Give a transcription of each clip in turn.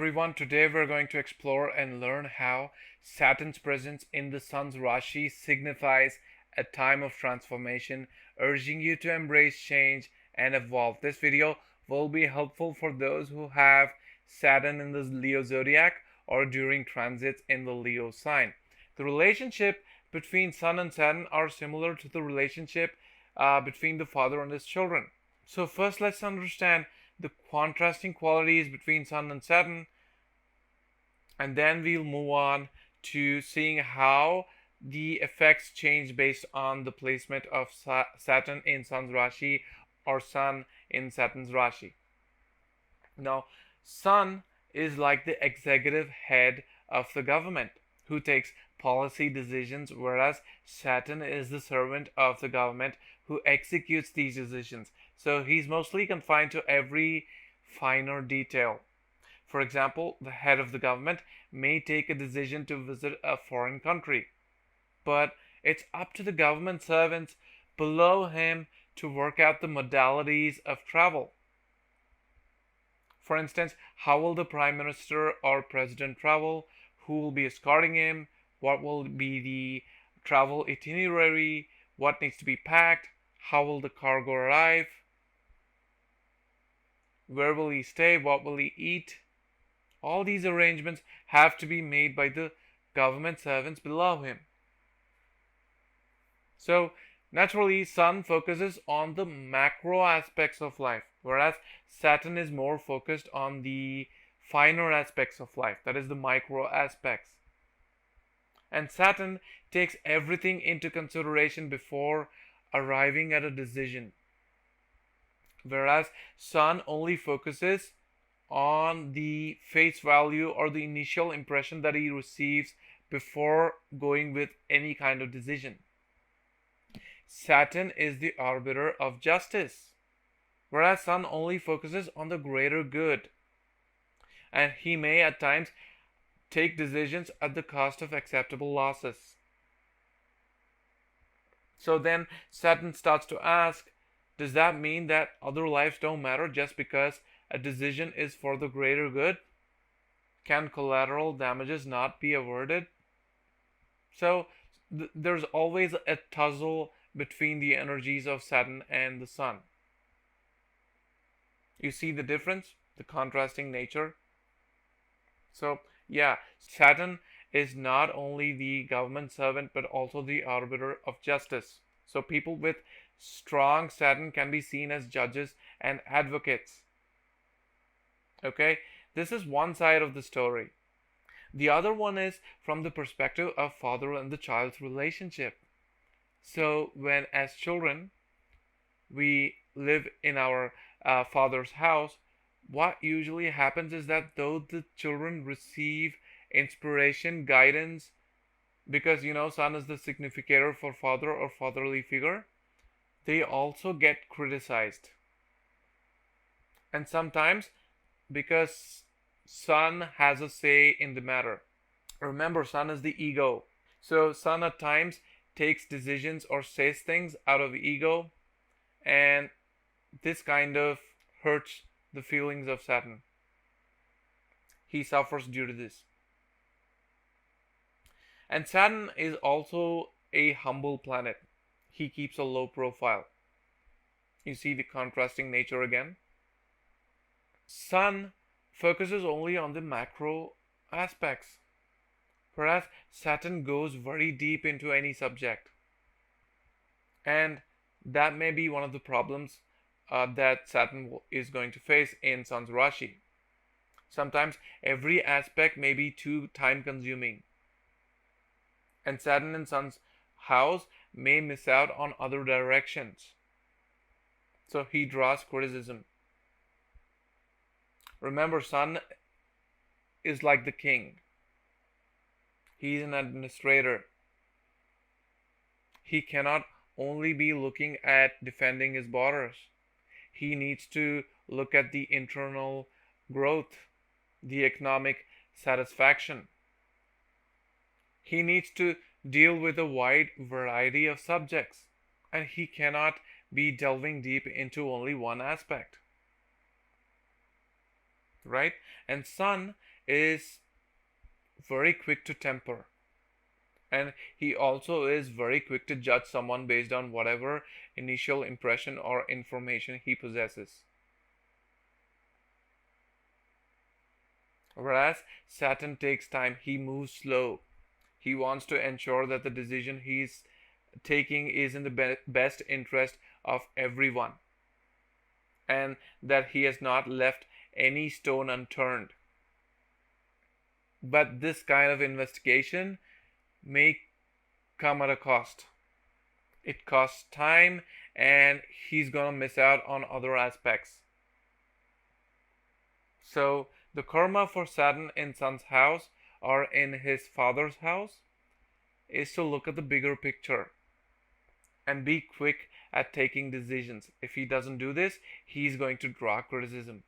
everyone, today we're going to explore and learn how Saturn's presence in the Sun's Rashi signifies a time of transformation, urging you to embrace change and evolve. This video will be helpful for those who have Saturn in the Leo zodiac or during transits in the Leo sign. The relationship between Sun and Saturn are similar to the relationship between the father and his children. So first let's understand the contrasting qualities between Sun and Saturn, and then we'll move on to seeing how the effects change based on the placement of Saturn in Sun's Rashi or Sun in Saturn's Rashi. Now, Sun is like the executive head of the government who takes policy decisions, whereas Saturn is the servant of the government who executes these decisions. So he's mostly confined to every finer detail. For example, the head of the government may take a decision to visit a foreign country, but it's up to the government servants below him to work out the modalities of travel. For instance, how will the prime minister or president travel? Who will be escorting him? What will be the travel itinerary? What needs to be packed? How will the cargo arrive? Where will he stay? What will he eat? All these arrangements have to be made by the government servants below him. So, naturally, Sun focuses on the macro aspects of life, whereas Saturn is more focused on the finer aspects of life, that is, the micro aspects. And Saturn takes everything into consideration before arriving at a decision, whereas Sun only focuses on the face value or the initial impression that he receives before going with any kind of decision. Saturn is the arbiter of justice, whereas Sun only focuses on the greater good, and he may at times take decisions at the cost of acceptable losses. So then Saturn starts to ask, does that mean that other lives don't matter just because a decision is for the greater good? Can collateral damages not be avoided? So there's always a tussle between the energies of Saturn and the Sun. You see the difference, the contrasting nature? So yeah, Saturn is not only the government servant but also the arbiter of justice. So people with strong Saturn can be seen as judges and advocates. Okay, this is one side of the story. The other one is from the perspective of father and the child's relationship. So when as children we live in our father's house, what usually happens is that though the children receive inspiration, guidance, because Sun is the significator for father or fatherly figure, they also get criticized. And sometimes because Sun has a say in the matter. Remember, Sun is the ego. So Sun at times takes decisions or says things out of ego, and this kind of hurts the feelings of Saturn. He suffers due to this. And Saturn is also a humble planet. He keeps a low profile. You see the contrasting nature again? Sun focuses only on the macro aspects, whereas Saturn goes very deep into any subject. And that may be one of the problems that Saturn is going to face in Sun's Rashi. Sometimes every aspect may be too time consuming, and Saturn in Sun's house may miss out on other directions. So he draws criticism. Remember, Sun is like the king. He's an administrator. He cannot only be looking at defending his borders. He needs to look at the internal growth, the economic satisfaction. He needs to deal with a wide variety of subjects, and he cannot be delving deep into only one aspect. Right? And Sun is very quick to temper, and he also is very quick to judge someone based on whatever initial impression or information he possesses. Whereas Saturn takes time, he moves slow. He wants to ensure that the decision he's taking is in the best interest of everyone, and that he has not left any stone unturned. But this kind of investigation may come at a cost. It costs time, and he's gonna miss out on other aspects. So the karma for Saturn in Sun's house or in his father's house is to look at the bigger picture and be quick at taking decisions. If he doesn't do this, he's going to draw criticism.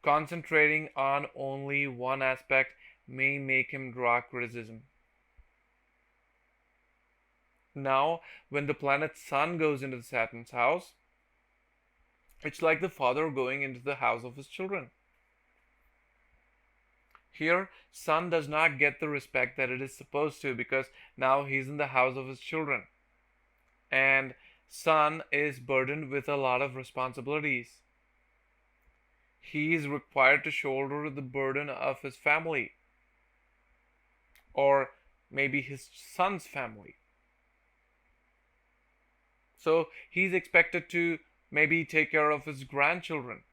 Concentrating on only one aspect may make him draw criticism. Now, when the planet Sun goes into Saturn's house, it's like the father going into the house of his children. Here, Sun does not get the respect that it is supposed to, because now he's in the house of his children. And Sun is burdened with a lot of responsibilities. He is required to shoulder the burden of his family, or maybe his son's family. So he's expected to maybe take care of his grandchildren,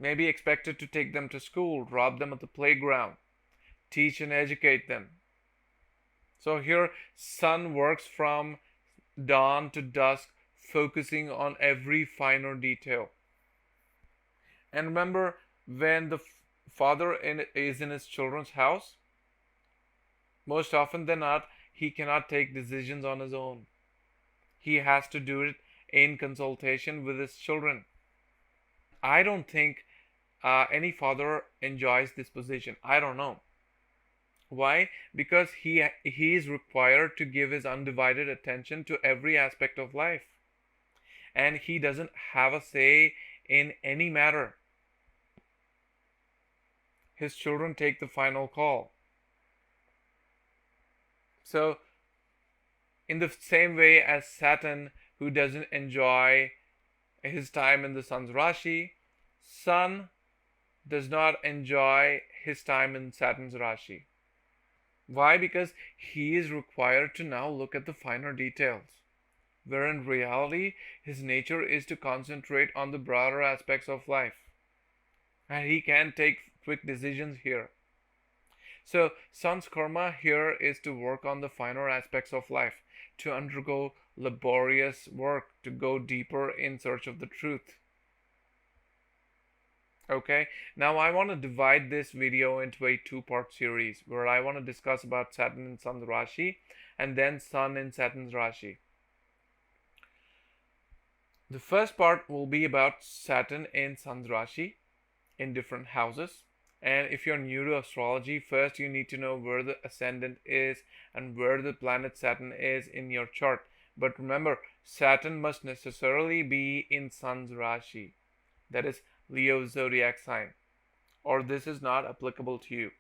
maybe expected to take them to school, drop them at the playground, teach and educate them. So here, Sun works from dawn to dusk, focusing on every finer detail. And remember, when the father is in his children's house, most often than not, he cannot take decisions on his own. He has to do it in consultation with his children. I don't think any father enjoys this position. I don't know. Why? Because he is required to give his undivided attention to every aspect of life. And he doesn't have a say in any matter. His children take the final call. So, in the same way as Saturn, who doesn't enjoy his time in the Sun's Rashi, Sun does not enjoy his time in Saturn's Rashi. Why? Because he is required to now look at the finer details, where in reality his nature is to concentrate on the broader aspects of life, and he can take quick decisions here. So Sun's karma here is to work on the finer aspects of life, to undergo laborious work, to go deeper in search of the truth. Okay, now I want to divide this video into a two-part series where I want to discuss about Saturn in Sun's Rashi and then Sun in Saturn's Rashi. The first part will be about Saturn in Sun's Rashi in different houses. And if you're new to astrology, first you need to know where the ascendant is and where the planet Saturn is in your chart. But remember, Saturn must necessarily be in Sun's Rashi, that is Leo zodiac sign, or this is not applicable to you.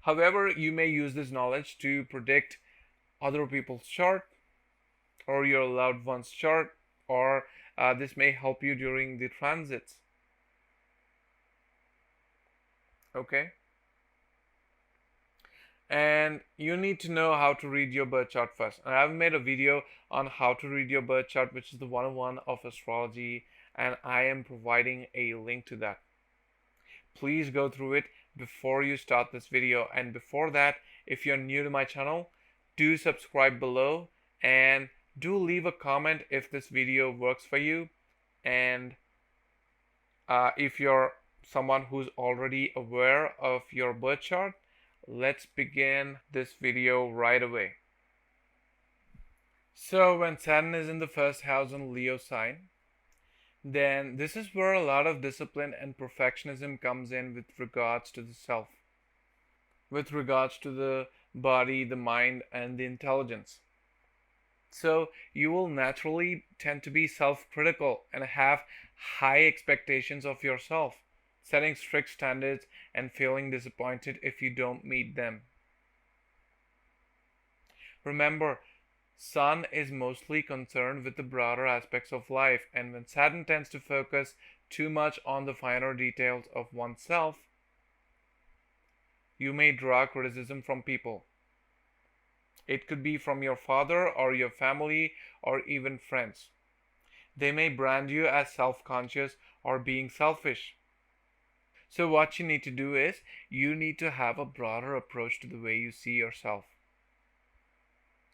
However, you may use this knowledge to predict other people's chart or your loved one's chart, or this may help you during the transits. Okay, and you need to know how to read your birth chart first. And I've made a video on how to read your birth chart, which is the 101 of astrology, and I am providing a link to that. Please go through it before you start this video. And before that, if you're new to my channel, do subscribe below and do leave a comment if this video works for you. And if you're someone who's already aware of your birth chart, let's begin this video right away. So when Saturn is in the first house in Leo sign, then this is where a lot of discipline and perfectionism comes in with regards to the self, with regards to the body, the mind, and the intelligence. So you will naturally tend to be self-critical and have high expectations of yourself, setting strict standards and feeling disappointed if you don't meet them. Remember, Sun is mostly concerned with the broader aspects of life, and when Saturn tends to focus too much on the finer details of oneself, you may draw criticism from people. It could be from your father or your family or even friends. They may brand you as self conscious or being selfish. So, what you need to do is you need to have a broader approach to the way you see yourself.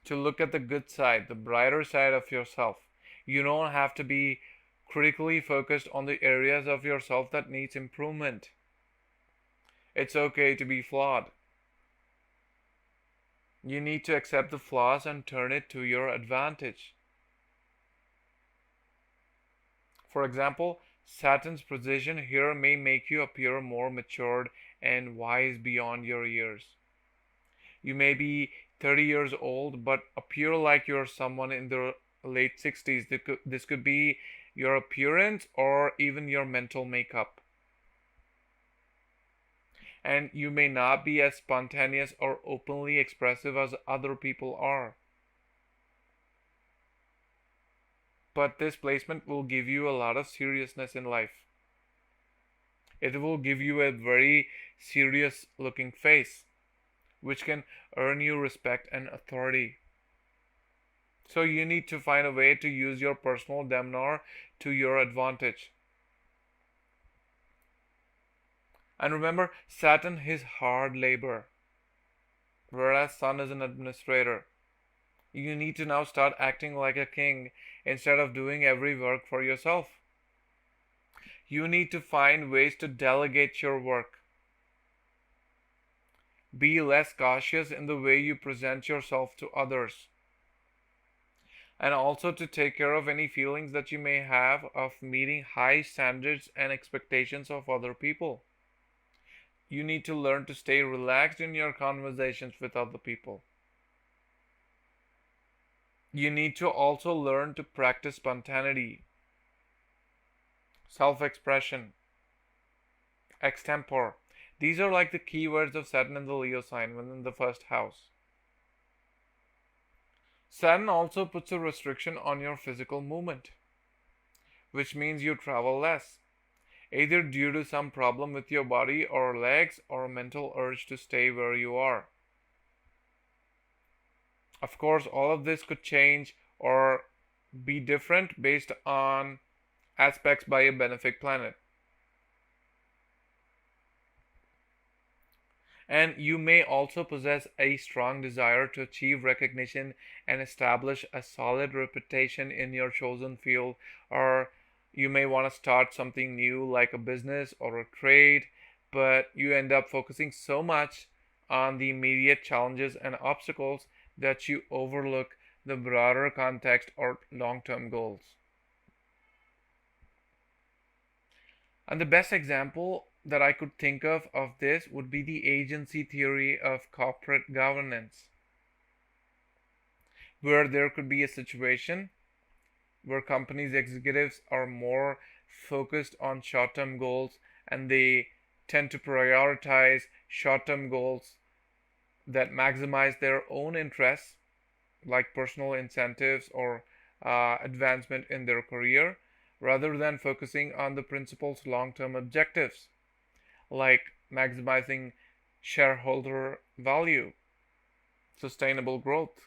To look at the good side, the brighter side of yourself. You don't have to be critically focused on the areas of yourself that needs improvement. It's okay to be flawed. You need to accept the flaws and turn it to your advantage. For example, Saturn's position here may make you appear more matured and wise beyond your years. You may be 30 years old but appear like you're someone in the late 60s. This could be your appearance or even your mental makeup. And you may not be as spontaneous or openly expressive as other people are. But this placement will give you a lot of seriousness in life. It will give you a very serious looking face, which can earn you respect and authority. So you need to find a way to use your personal demeanor to your advantage. And remember, Saturn is hard labor, whereas Sun is an administrator. You need to now start acting like a king instead of doing every work for yourself. You need to find ways to delegate your work. Be less cautious in the way you present yourself to others. And also to take care of any feelings that you may have of meeting high standards and expectations of other people. You need to learn to stay relaxed in your conversations with other people. You need to also learn to practice spontaneity, self-expression, extempore. These are like the keywords of Saturn in the Leo sign within the first house. Saturn also puts a restriction on your physical movement, which means you travel less, either due to some problem with your body or legs or a mental urge to stay where you are. Of course, all of this could change or be different based on aspects by a benefic planet. And you may also possess a strong desire to achieve recognition and establish a solid reputation in your chosen field, or you may want to start something new like a business or a trade, but you end up focusing so much on the immediate challenges and obstacles that you overlook the broader context or long-term goals. And the best example that I could think of this would be the agency theory of corporate governance, where there could be a situation where companies' executives are more focused on short-term goals and they tend to prioritize short-term goals that maximize their own interests, like personal incentives or advancement in their career, rather than focusing on the principal's long-term objectives, like maximizing shareholder value, sustainable growth.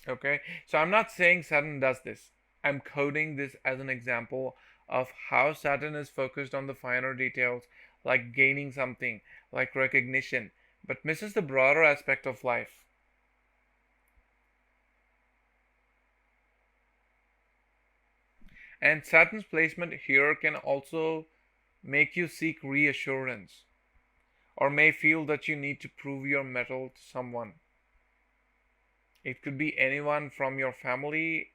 Okay, so I'm not saying Saturn does this. I'm coding this as an example of how Saturn is focused on the finer details, like gaining something, like recognition, but misses the broader aspect of life. And Saturn's placement here can also make you seek reassurance, or may feel that you need to prove your mettle to someone. It could be anyone from your family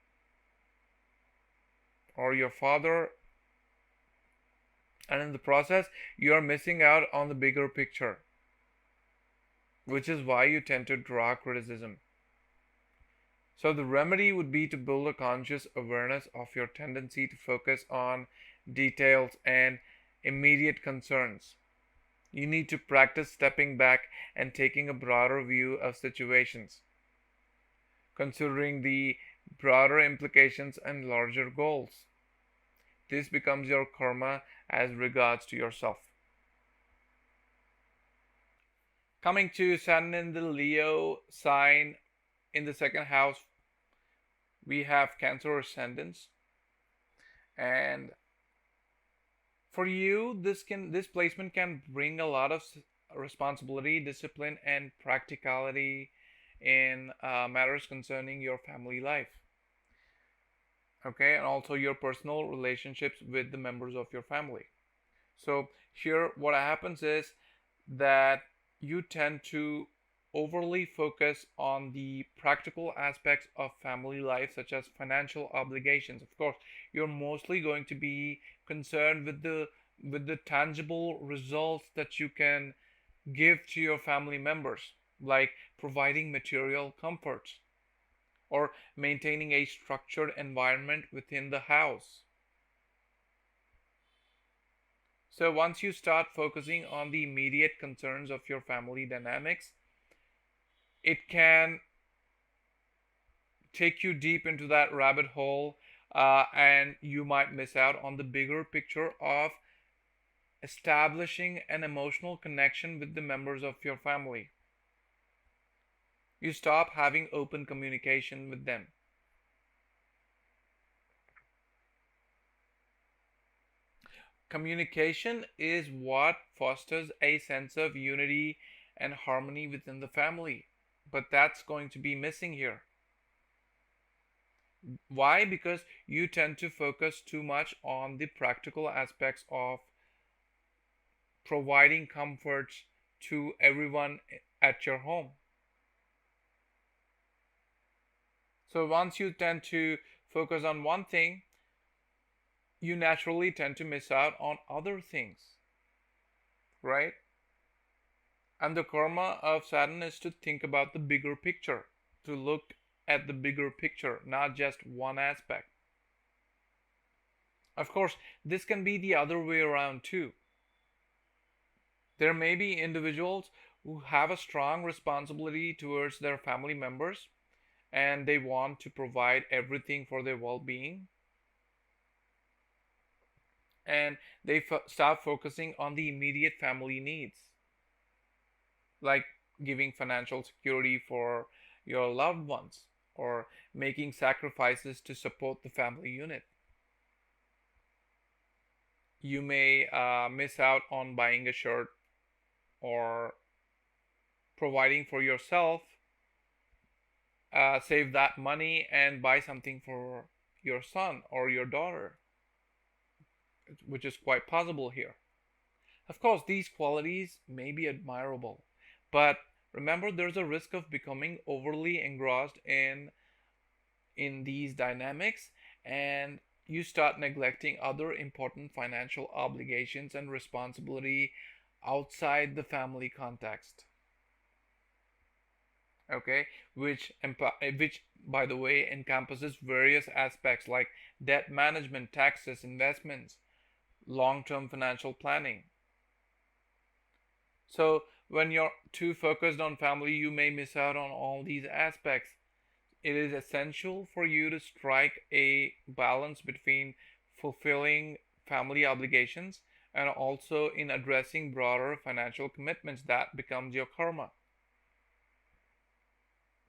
or your father, and in the process, you are missing out on the bigger picture, which is why you tend to draw criticism. So the remedy would be to build a conscious awareness of your tendency to focus on details and immediate concerns. You need to practice stepping back and taking a broader view of situations, considering the broader implications and larger goals. This becomes your karma as regards to yourself. Coming to Saturn in the Leo sign in the second house, we have Cancer ascendants, and for you, this placement can bring a lot of responsibility, discipline, and practicality in matters concerning your family life. Okay, and also your personal relationships with the members of your family. So here, what happens is that you tend to overly focus on the practical aspects of family life, such as financial obligations. Of course, you're mostly going to be concerned with the tangible results that you can give to your family members, like providing material comforts or maintaining a structured environment within the house. So once you start focusing on the immediate concerns of your family dynamics, it can take you deep into that rabbit hole, and you might miss out on the bigger picture of establishing an emotional connection with the members of your family. You stop having open communication with them. Communication is what fosters a sense of unity and harmony within the family, but that's going to be missing here. Why? Because you tend to focus too much on the practical aspects of providing comforts to everyone at your home. So once you tend to focus on one thing, you naturally tend to miss out on other things, right? And the karma of Saturn is to think about the bigger picture, to look at the bigger picture, not just one aspect. Of course, this can be the other way around too. There may be individuals who have a strong responsibility towards their family members and they want to provide everything for their well being, and they start focusing on the immediate family needs, like giving financial security for your loved ones or making sacrifices to support the family unit. You may miss out on buying a shirt or providing for yourself, save that money and buy something for your son or your daughter, which is quite possible here. Of course, these qualities may be admirable, but remember there's a risk of becoming overly engrossed in these dynamics, and you start neglecting other important financial obligations and responsibility outside the family context. Okay, which by the way encompasses various aspects like debt management, taxes, investments, long-term financial planning. So when you're too focused on family, you may miss out on all these aspects. It is essential for you to strike a balance between fulfilling family obligations and also in addressing broader financial commitments that becomes your karma.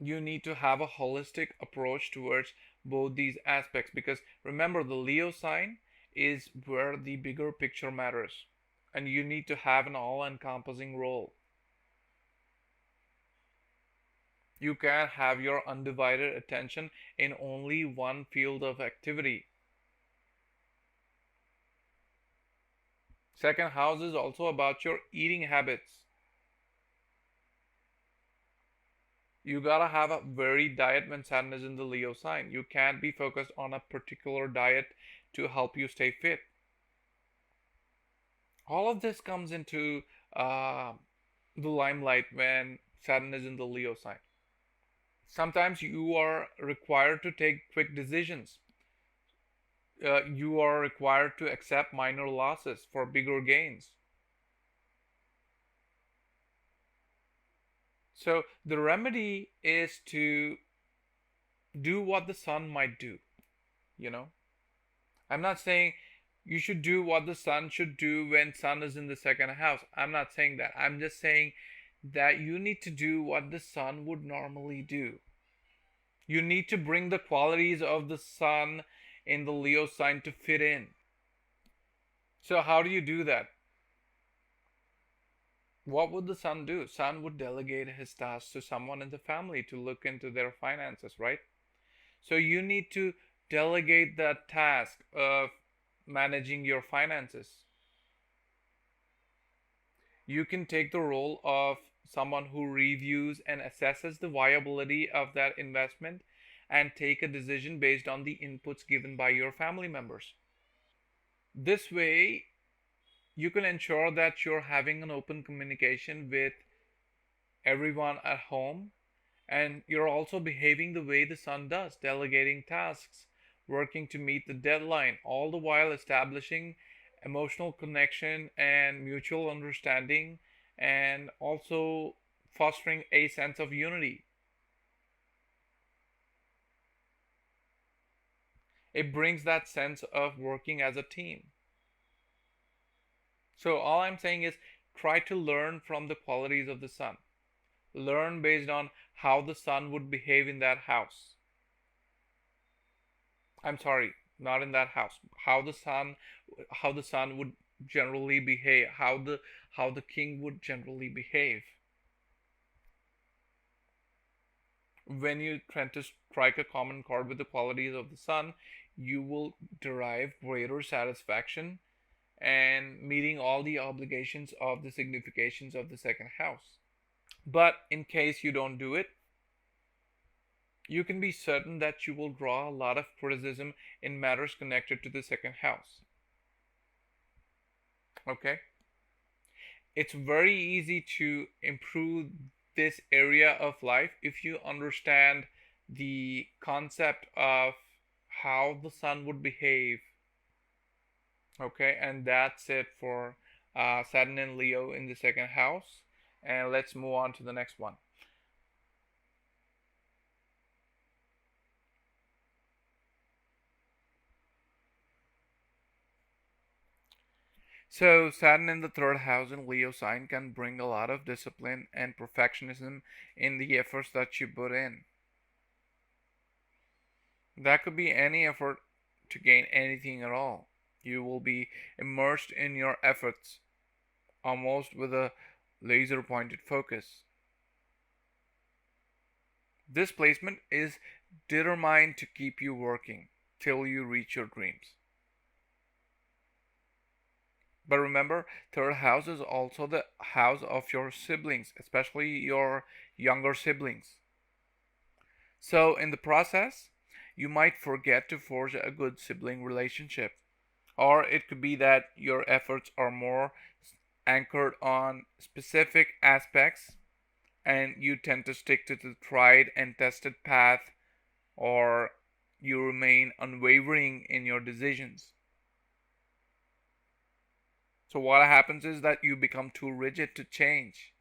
You need to have a holistic approach towards both these aspects, because remember the Leo sign is where the bigger picture matters, and you need to have an all-encompassing role. You can't have your undivided attention in only one field of activity. Second house is also about your eating habits. You gotta have a varied diet when Saturn is in the Leo sign. You can't be focused on a particular diet to help you stay fit. All of this comes into the limelight when Saturn is in the Leo sign. Sometimes you are required to take quick decisions. You are required to accept minor losses for bigger gains. So the remedy is to do what the sun might do, you know. I'm not saying you should do what the sun should do when sun is in the second house. I'm not saying that. I'm just saying that you need to do what the sun would normally do. You need to bring the qualities of the sun in the Leo sign to fit in. So how do you do that? What would the sun do? Sun would delegate his tasks to someone in the family to look into their finances, right? So you need to delegate that task of managing your finances. You can take the role of someone who reviews and assesses the viability of that investment and take a decision based on the inputs given by your family members. This way, you can ensure that you're having an open communication with everyone at home, and you're also behaving the way the sun does, delegating tasks, working to meet the deadline, all the while establishing emotional connection and mutual understanding, and also fostering a sense of unity. It brings that sense of working as a team. So, all I'm saying is try to learn from the qualities of the sun. Learn based on how the sun would behave in that house. I'm sorry, not in that house. How the sun would generally behave, how the king would generally behave. When you try to strike a common chord with the qualities of the sun, you will derive greater satisfaction and meeting all the obligations of the significations of the second house. But in case you don't do it, you can be certain that you will draw a lot of criticism in matters connected to the second house. Okay? It's very easy to improve this area of life if you understand the concept of how the sun would behave. Okay, and that's it for Saturn and Leo in the second house. And let's move on to the next one. So, Saturn in the third house in Leo sign can bring a lot of discipline and perfectionism in the efforts that you put in. That could be any effort to gain anything at all. You will be immersed in your efforts, almost with a laser pointed focus. This placement is determined to keep you working till you reach your dreams. But remember, third house is also the house of your siblings, especially your younger siblings. So, in the process, you might forget to forge a good sibling relationship. Or it could be that your efforts are more anchored on specific aspects and you tend to stick to the tried and tested path, or you remain unwavering in your decisions. So, what happens is that you become too rigid to change.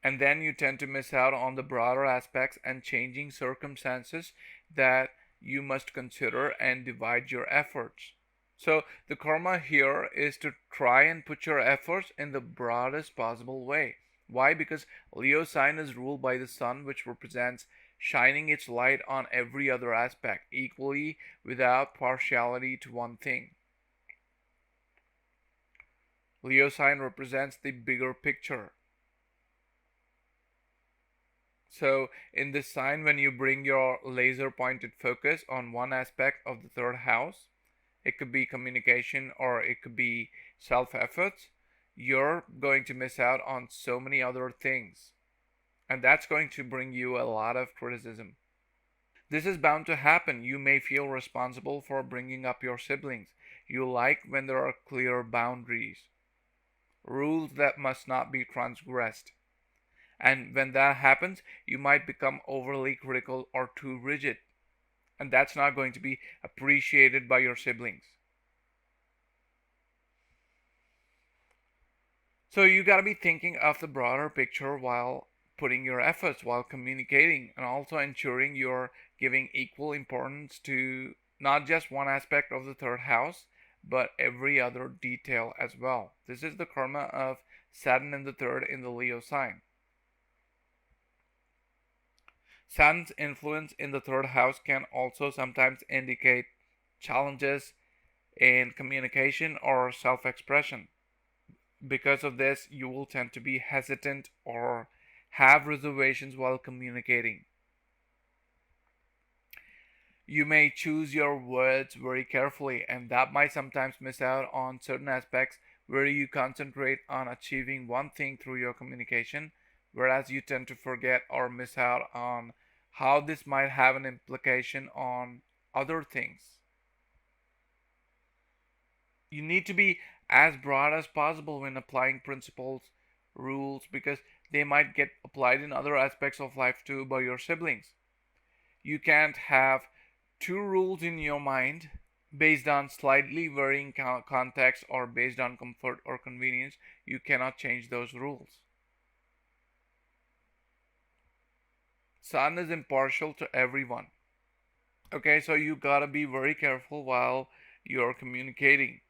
And then you tend to miss out on the broader aspects and changing circumstances that you must consider and divide your efforts. So, the karma here is to try and put your efforts in the broadest possible way. Why? Because Leo sign is ruled by the sun, which represents shining its light on every other aspect equally without partiality to one thing. Leo sign represents the bigger picture. So, in this sign, when you bring your laser pointed focus on one aspect of the third house, it could be communication or it could be self efforts, you're going to miss out on so many other things. And that's going to bring you a lot of criticism. This is bound to happen. You may feel responsible for bringing up your siblings. You like when there are clear boundaries, rules that must not be transgressed. And when that happens, you might become overly critical or too rigid. And that's not going to be appreciated by your siblings. So you got to be thinking of the broader picture while putting your efforts, while communicating, and also ensuring you're giving equal importance to not just one aspect of the third house, but every other detail as well. This is the karma of Saturn in the third in the Leo sign. Saturn's influence in the third house can also sometimes indicate challenges in communication or self expression. Because of this, you will tend to be hesitant or have reservations while communicating. You may choose your words very carefully, and that might sometimes miss out on certain aspects where you concentrate on achieving one thing through your communication, whereas you tend to forget or miss out on how this might have an implication on other things. You need to be as broad as possible when applying principles, rules, because they might get applied in other aspects of life too by your siblings. You can't have two rules in your mind based on slightly varying context or based on comfort or convenience. You cannot change those rules. Sun is impartial to everyone. Okay, so you gotta be very careful while you're communicating.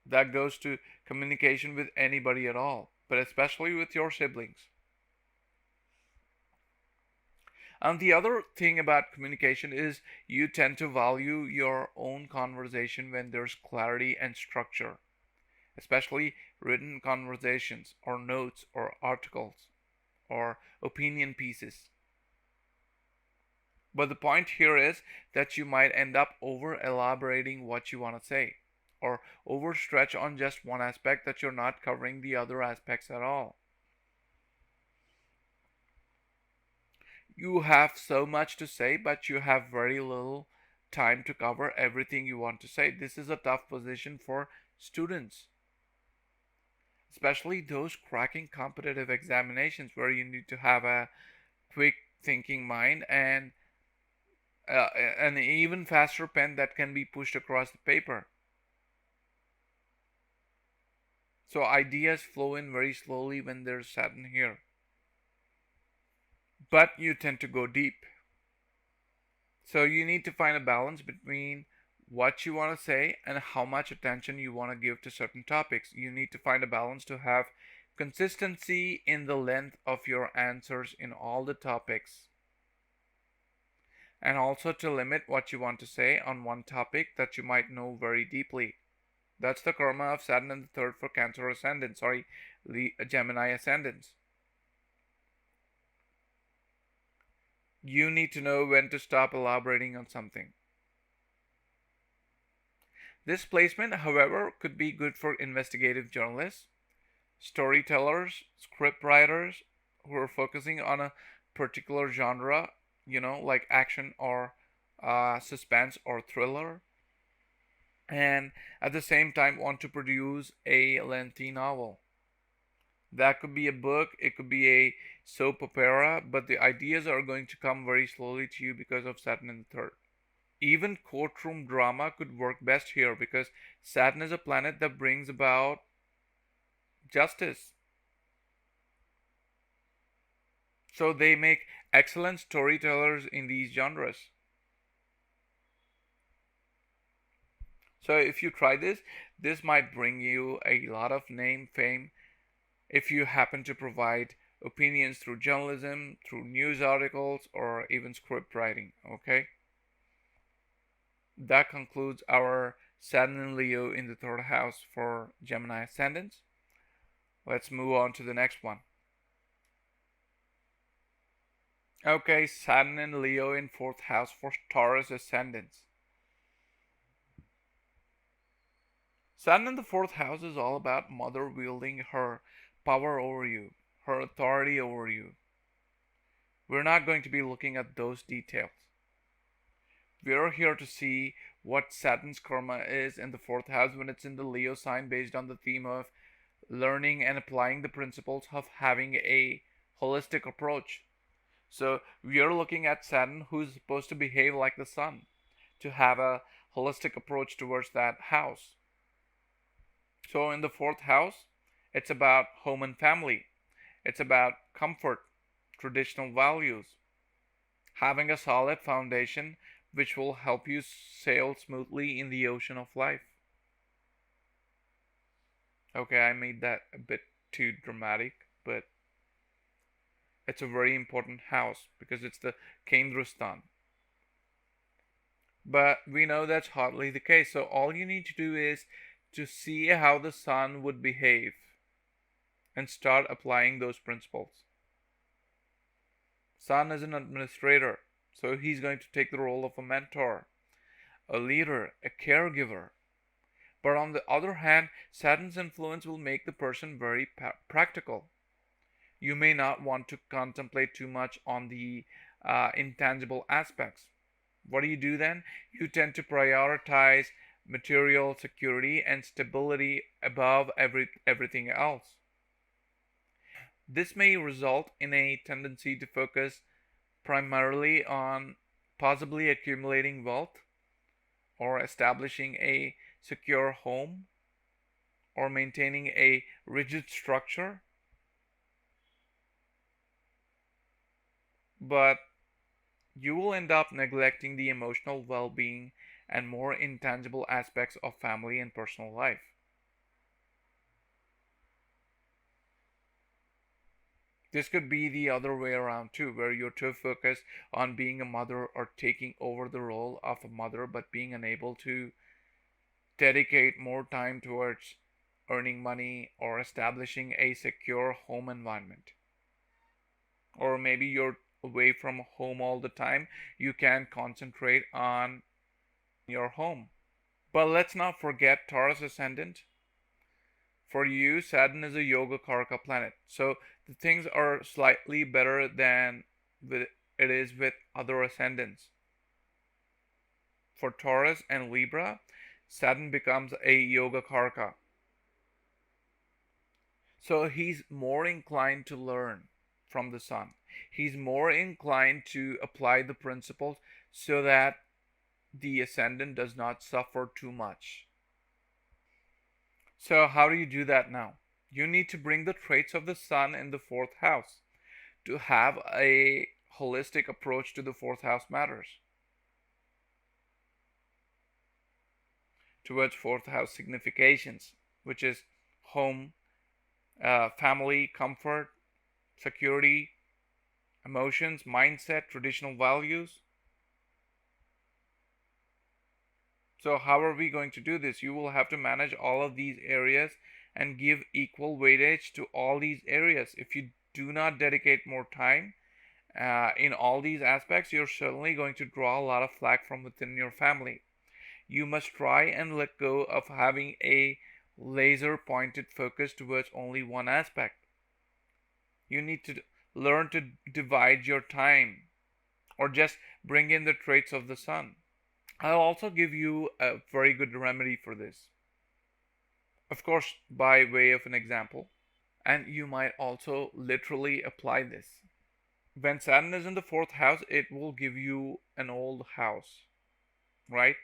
That goes to communication with anybody at all, but especially with your siblings. And the other thing about communication is you tend to value your own conversation when there's clarity and structure, especially written conversations or notes or articles or opinion pieces. But the point here is that you might end up over elaborating what you want to say or overstretch on just one aspect that you're not covering the other aspects at all. You have so much to say, but you have very little time to cover everything you want to say. This is a tough position for students, especially those cracking competitive examinations where you need to have a quick thinking mind and an even faster pen that can be pushed across the paper. So ideas flow in very slowly when there's Saturn here. But you tend to go deep. So you need to find a balance between what you want to say and how much attention you want to give to certain topics. You need to find a balance to have consistency in the length of your answers in all the topics. And also to limit what you want to say on one topic that you might know very deeply. That's the karma of Saturn in the third for Cancer ascendants, Gemini ascendants. You need to know when to stop elaborating on something. This placement, however, could be good for investigative journalists, storytellers, script writers who are focusing on a particular genre, like action or suspense or thriller, and at the same time want to produce a lengthy novel. That could be a book, it could be a soap opera, but the ideas are going to come very slowly to you because of Saturn in the third. Even courtroom drama could work best here because Saturn is a planet that brings about justice. So they make excellent storytellers in these genres. So if you try this might bring you a lot of name, fame, if you happen to provide opinions through journalism, through news articles, or even script writing. Okay? That concludes our Saturn and Leo in the third house for Gemini ascendants. Let's move on to the next one. Okay, Saturn and Leo in fourth house for Taurus ascendants. Saturn in the fourth house is all about mother wielding her power over you, her authority over you. We're not going to be looking at those details. We're here to see what Saturn's karma is in the fourth house when it's in the Leo sign based on the theme of learning and applying the principles of having a holistic approach. So we are looking at Saturn, who's supposed to behave like the sun, to have a holistic approach towards that house. So in the fourth house, it's about home and family. It's about comfort, traditional values, having a solid foundation which will help you sail smoothly in the ocean of life. Okay, I made that a bit too dramatic, but it's a very important house because it's the Kendrustan. But we know that's hardly the case, so all you need to do is to see how the sun would behave and start applying those principles. Sun is an administrator, so he's going to take the role of a mentor, a leader, a caregiver. But on the other hand, Saturn's influence will make the person very practical. You may not want to contemplate too much on the intangible aspects. What do you do then? You tend to prioritize material security and stability above everything else. This may result in a tendency to focus primarily on possibly accumulating wealth or establishing a secure home or maintaining a rigid structure. But you will end up neglecting the emotional well being and more intangible aspects of family and personal life. This could be the other way around too, where you're too focused on being a mother or taking over the role of a mother, but being unable to dedicate more time towards earning money or establishing a secure home environment. Or maybe you're away from home all the time, you can concentrate on your home. But let's not forget Taurus ascendant. For you, Saturn is a Yoga Karaka planet. So the things are slightly better than it is with other ascendants. For Taurus and Libra, Saturn becomes a Yoga Karaka. So he's more inclined to learn from the sun. He's more inclined to apply the principles so that the ascendant does not suffer too much. So how do you do that now? You need to bring the traits of the sun in the fourth house. To have a holistic approach to the fourth house matters. Towards fourth house significations, which is home, family, comfort, security, emotions, mindset, traditional values. So how are we going to do this? You will have to manage all of these areas and give equal weightage to all these areas. If you do not dedicate more time in all these aspects, you're certainly going to draw a lot of flack from within your family. You must try and let go of having a laser pointed focus towards only one aspect. You need to learn to divide your time or just bring in the traits of the sun. I'll also give you a very good remedy for this. Of course, by way of an example. And you might also literally apply this. When Saturn is in the fourth house, it will give you an old house, right?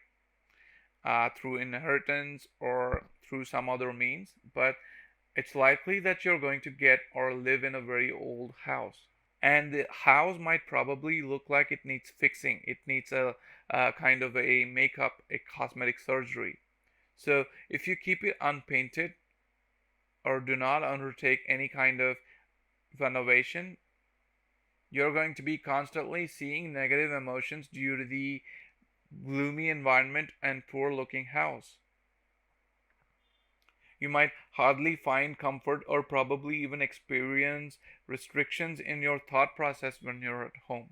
Through inheritance or through some other means. But it's likely that you're going to get or live in a very old house. And the house might probably look like it needs fixing. It needs a kind of a makeup, a cosmetic surgery. So if you keep it unpainted or do not undertake any kind of renovation, you're going to be constantly seeing negative emotions due to the gloomy environment and poor looking house. You might hardly find comfort or probably even experience restrictions in your thought process when you're at home.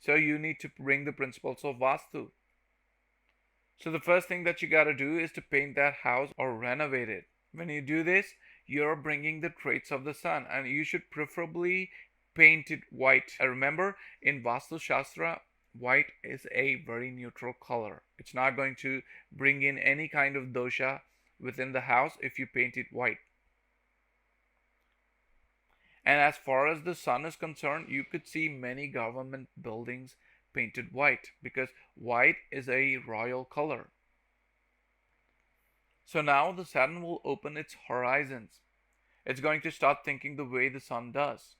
So you need to bring the principles of Vastu. So the first thing that you got to do is to paint that house or renovate it. When you do this, you're bringing the traits of the sun, and you should preferably paint it white. Remember, in Vastu Shastra, white is a very neutral color. It's not going to bring in any kind of dosha within the house if you paint it white. And as far as the sun is concerned, you could see many government buildings painted white because white is a royal color. So now the Saturn will open its horizons. It's going to start thinking the way the sun does,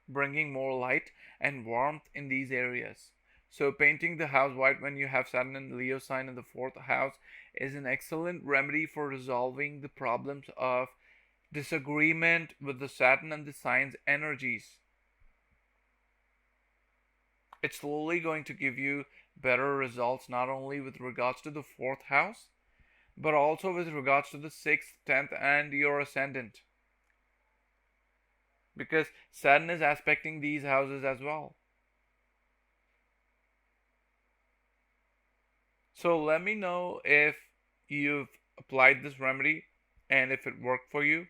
bringing more light and warmth in these areas. So painting the house white when you have Saturn and Leo sign in the fourth house is an excellent remedy for resolving the problems of disagreement with the Saturn and the sign's energies. It's slowly going to give you better results not only with regards to the fourth house, but also with regards to the 6th, 10th, and your ascendant. Because Saturn is aspecting these houses as well. So let me know if you've applied this remedy and if it worked for you.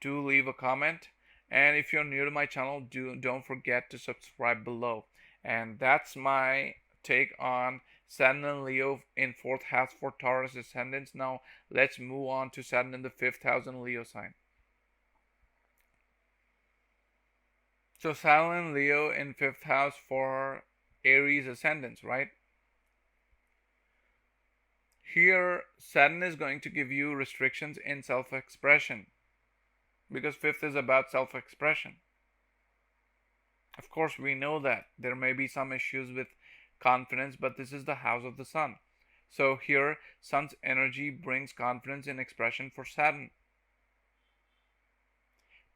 Do leave a comment. And if you're new to my channel, don't forget to subscribe below. And that's my take on Saturn and Leo in 4th house for Taurus ascendants. Now let's move on to Saturn in the 5th house and Leo sign. So Saturn and Leo in 5th house for Aries ascendants, right? Here Saturn is going to give you restrictions in self-expression because 5th is about self-expression. Of course, we know that there may be some issues with confidence, but this is the house of the sun. So here, sun's energy brings confidence in expression for Saturn.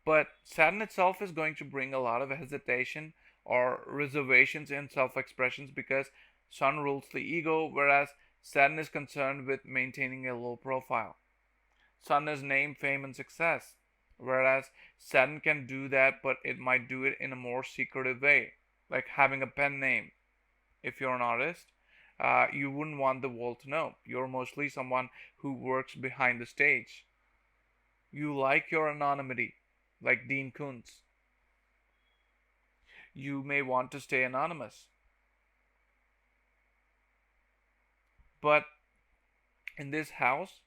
But Saturn itself is going to bring a lot of hesitation or reservations in self-expressions because sun rules the ego, whereas Saturn is concerned with maintaining a low profile. Sun is name, fame, and success, whereas Saturn can do that, but it might do it in a more secretive way, like having a pen name. If you're an artist, you wouldn't want the world to know. You're mostly someone who works behind the stage. You like your anonymity, like Dean Koontz. You may want to stay anonymous. But in this house,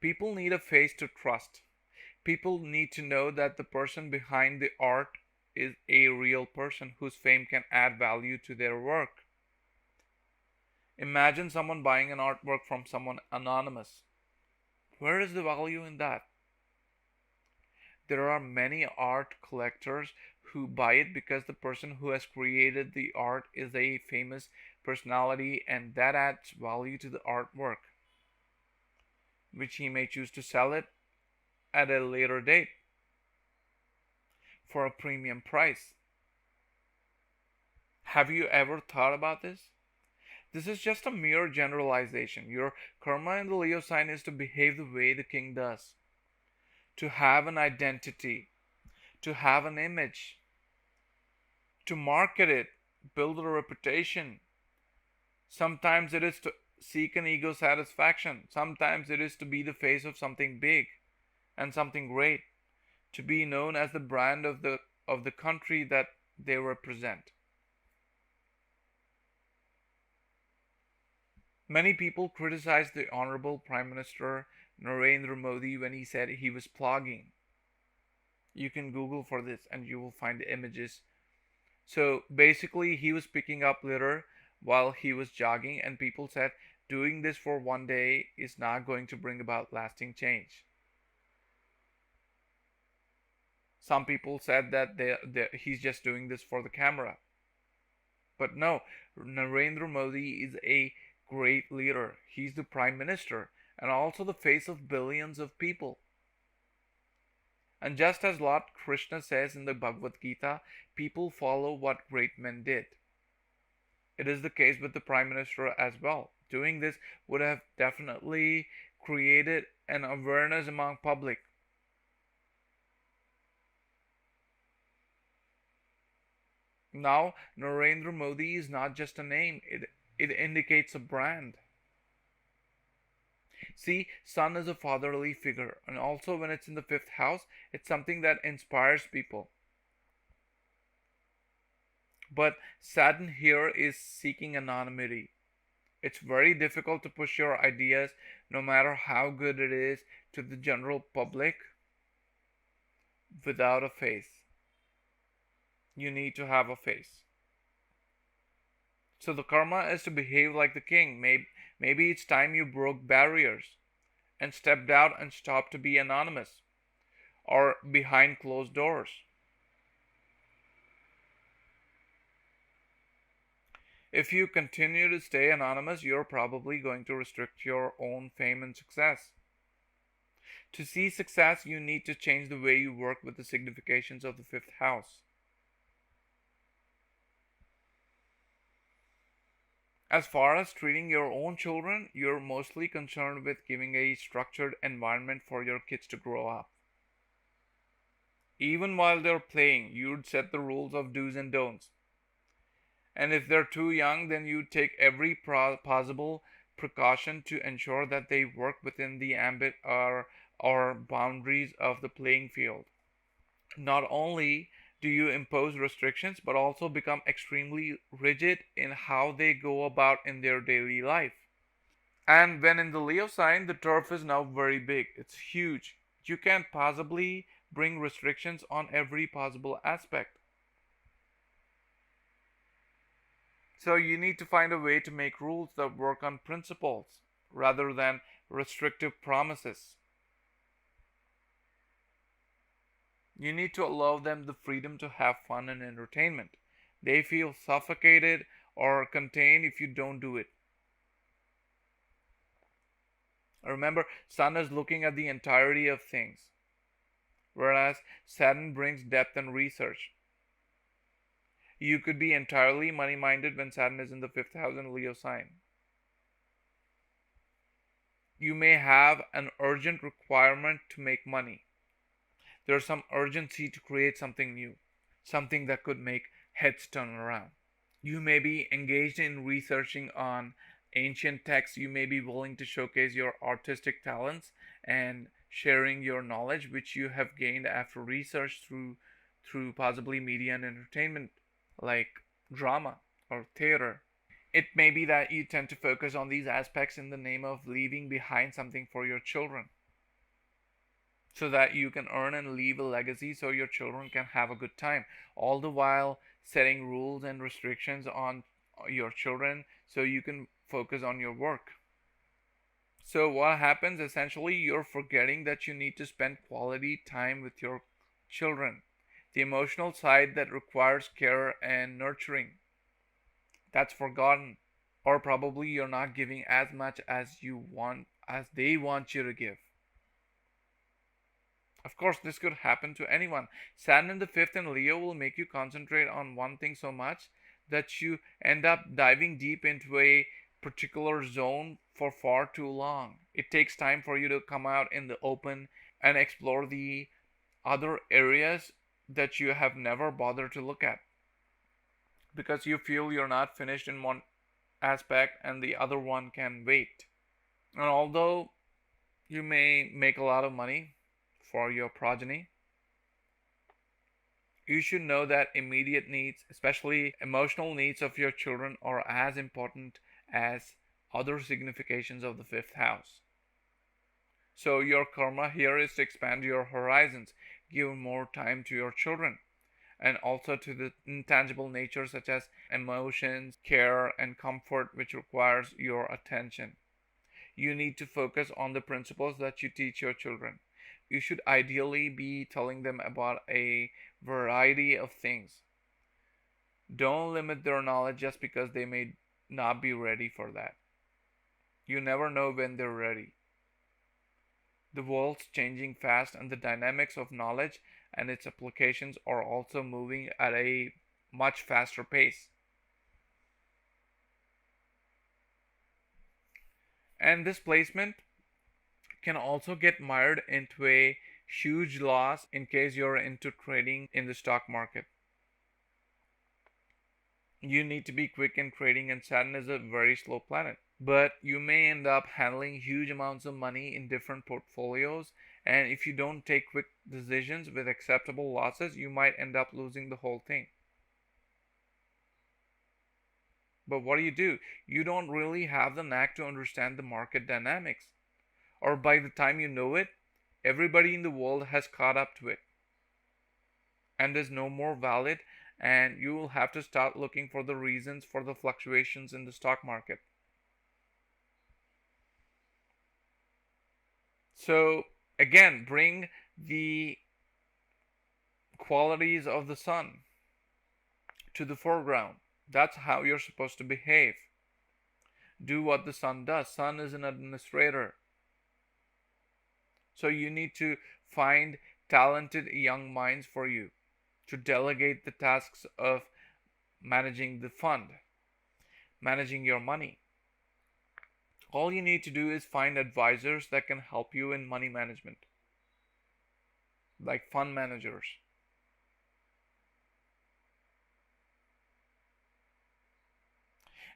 people need a face to trust. People need to know that the person behind the art is a real person whose fame can add value to their work. Imagine someone buying an artwork from someone anonymous. Where is the value in that? There are many art collectors who buy it because the person who has created the art is a famous personality, and that adds value to the artwork, which he may choose to sell it at a later date for a premium price. Have you ever thought about this? This is just a mere generalization. Your karma in the Leo sign is to behave the way the king does, to have an identity, to have an image, to market it, build a reputation. Sometimes it is to seek an ego satisfaction. Sometimes it is to be the face of something big and something great, to be known as the brand of the country that they represent. Many people criticized the Honorable Prime Minister Narendra Modi when he said he was plogging. You can Google for this and you will find the images. So basically he was picking up litter while he was jogging, and people said doing this for one day is not going to bring about lasting change. Some people said that he's just doing this for the camera. But no, Narendra Modi is a great leader. He's the prime minister and also the face of billions of people. And just as Lord Krishna says in the Bhagavad Gita, people follow what great men did. It is the case with the prime minister as well. Doing this would have definitely created an awareness among public. Now, Narendra Modi is not just a name, it indicates a brand. See, sun is a fatherly figure, and also when it's in the 5th house, it's something that inspires people. But Saturn here is seeking anonymity. It's very difficult to push your ideas, no matter how good it is, to the general public without a face. You need to have a face. So the karma is to behave like the king. Maybe it's time you broke barriers and stepped out and stopped to be anonymous or behind closed doors. If you continue to stay anonymous, you're probably going to restrict your own fame and success. To see success, you need to change the way you work with the significations of the fifth house. As far as treating your own children, you're mostly concerned with giving a structured environment for your kids to grow up. Even while they're playing, you'd set the rules of do's and don'ts. And if they're too young, then you take every possible precaution to ensure that they work within the ambit or boundaries of the playing field. Not only do you impose restrictions, but also become extremely rigid in how they go about in their daily life. And when in the Leo sign, the turf is now very big. It's huge. You can't possibly bring restrictions on every possible aspect. So you need to find a way to make rules that work on principles rather than restrictive promises. You need to allow them the freedom to have fun and entertainment. They feel suffocated or contained if you don't do it. Remember, Sun is looking at the entirety of things, whereas Saturn brings depth and research. You could be entirely money minded when Saturn is in the fifth house in Leo sign. You may have an urgent requirement to make money. There's some urgency to create something new, something that could make heads turn around. You may be engaged in researching on ancient texts. You may be willing to showcase your artistic talents and sharing your knowledge which you have gained after research through possibly media and entertainment like drama or theater. It may be that you tend to focus on these aspects in the name of leaving behind something for your children, so that you can earn and leave a legacy so your children can have a good time, all the while setting rules and restrictions on your children so you can focus on your work. So what happens essentially, you're forgetting that you need to spend quality time with your children, the emotional side that requires care and nurturing. That's forgotten, or probably you're not giving as much as they want you to give. Of course, this could happen to anyone. Saturn in the fifth in Leo will make you concentrate on one thing so much that you end up diving deep into a particular zone for far too long. It takes time for you to come out in the open and explore the other areas that you have never bothered to look at, because you feel you're not finished in one aspect and the other one can wait. And although you may make a lot of money for your progeny, you should know that immediate needs, especially emotional needs of your children, are as important as other significations of the fifth house. So your karma here is to expand your horizons, give more time to your children, and also to the intangible nature such as emotions, care, and comfort, which requires your attention. You need to focus on the principles that you teach your children. You should ideally be telling them about a variety of things. Don't limit their knowledge just because they may not be ready for that. You never know when they're ready. The world's changing fast, and the dynamics of knowledge and its applications are also moving at a much faster pace. And this placement can also get mired into a huge loss in case you're into trading in the stock market. You need to be quick in trading, and Saturn is a very slow planet. But you may end up handling huge amounts of money in different portfolios, and if you don't take quick decisions with acceptable losses, you might end up losing the whole thing. But what do? You don't really have the knack to understand the market dynamics. Or by the time you know it, everybody in the world has caught up to it and is no more valid, and you will have to start looking for the reasons for the fluctuations in the stock market. So, again, bring the qualities of the sun to the foreground. That's how you're supposed to behave. Do what the sun does. Sun is an administrator. So you need to find talented young minds for you to delegate the tasks of managing the fund, managing your money. All you need to do is find advisors that can help you in money management, like fund managers.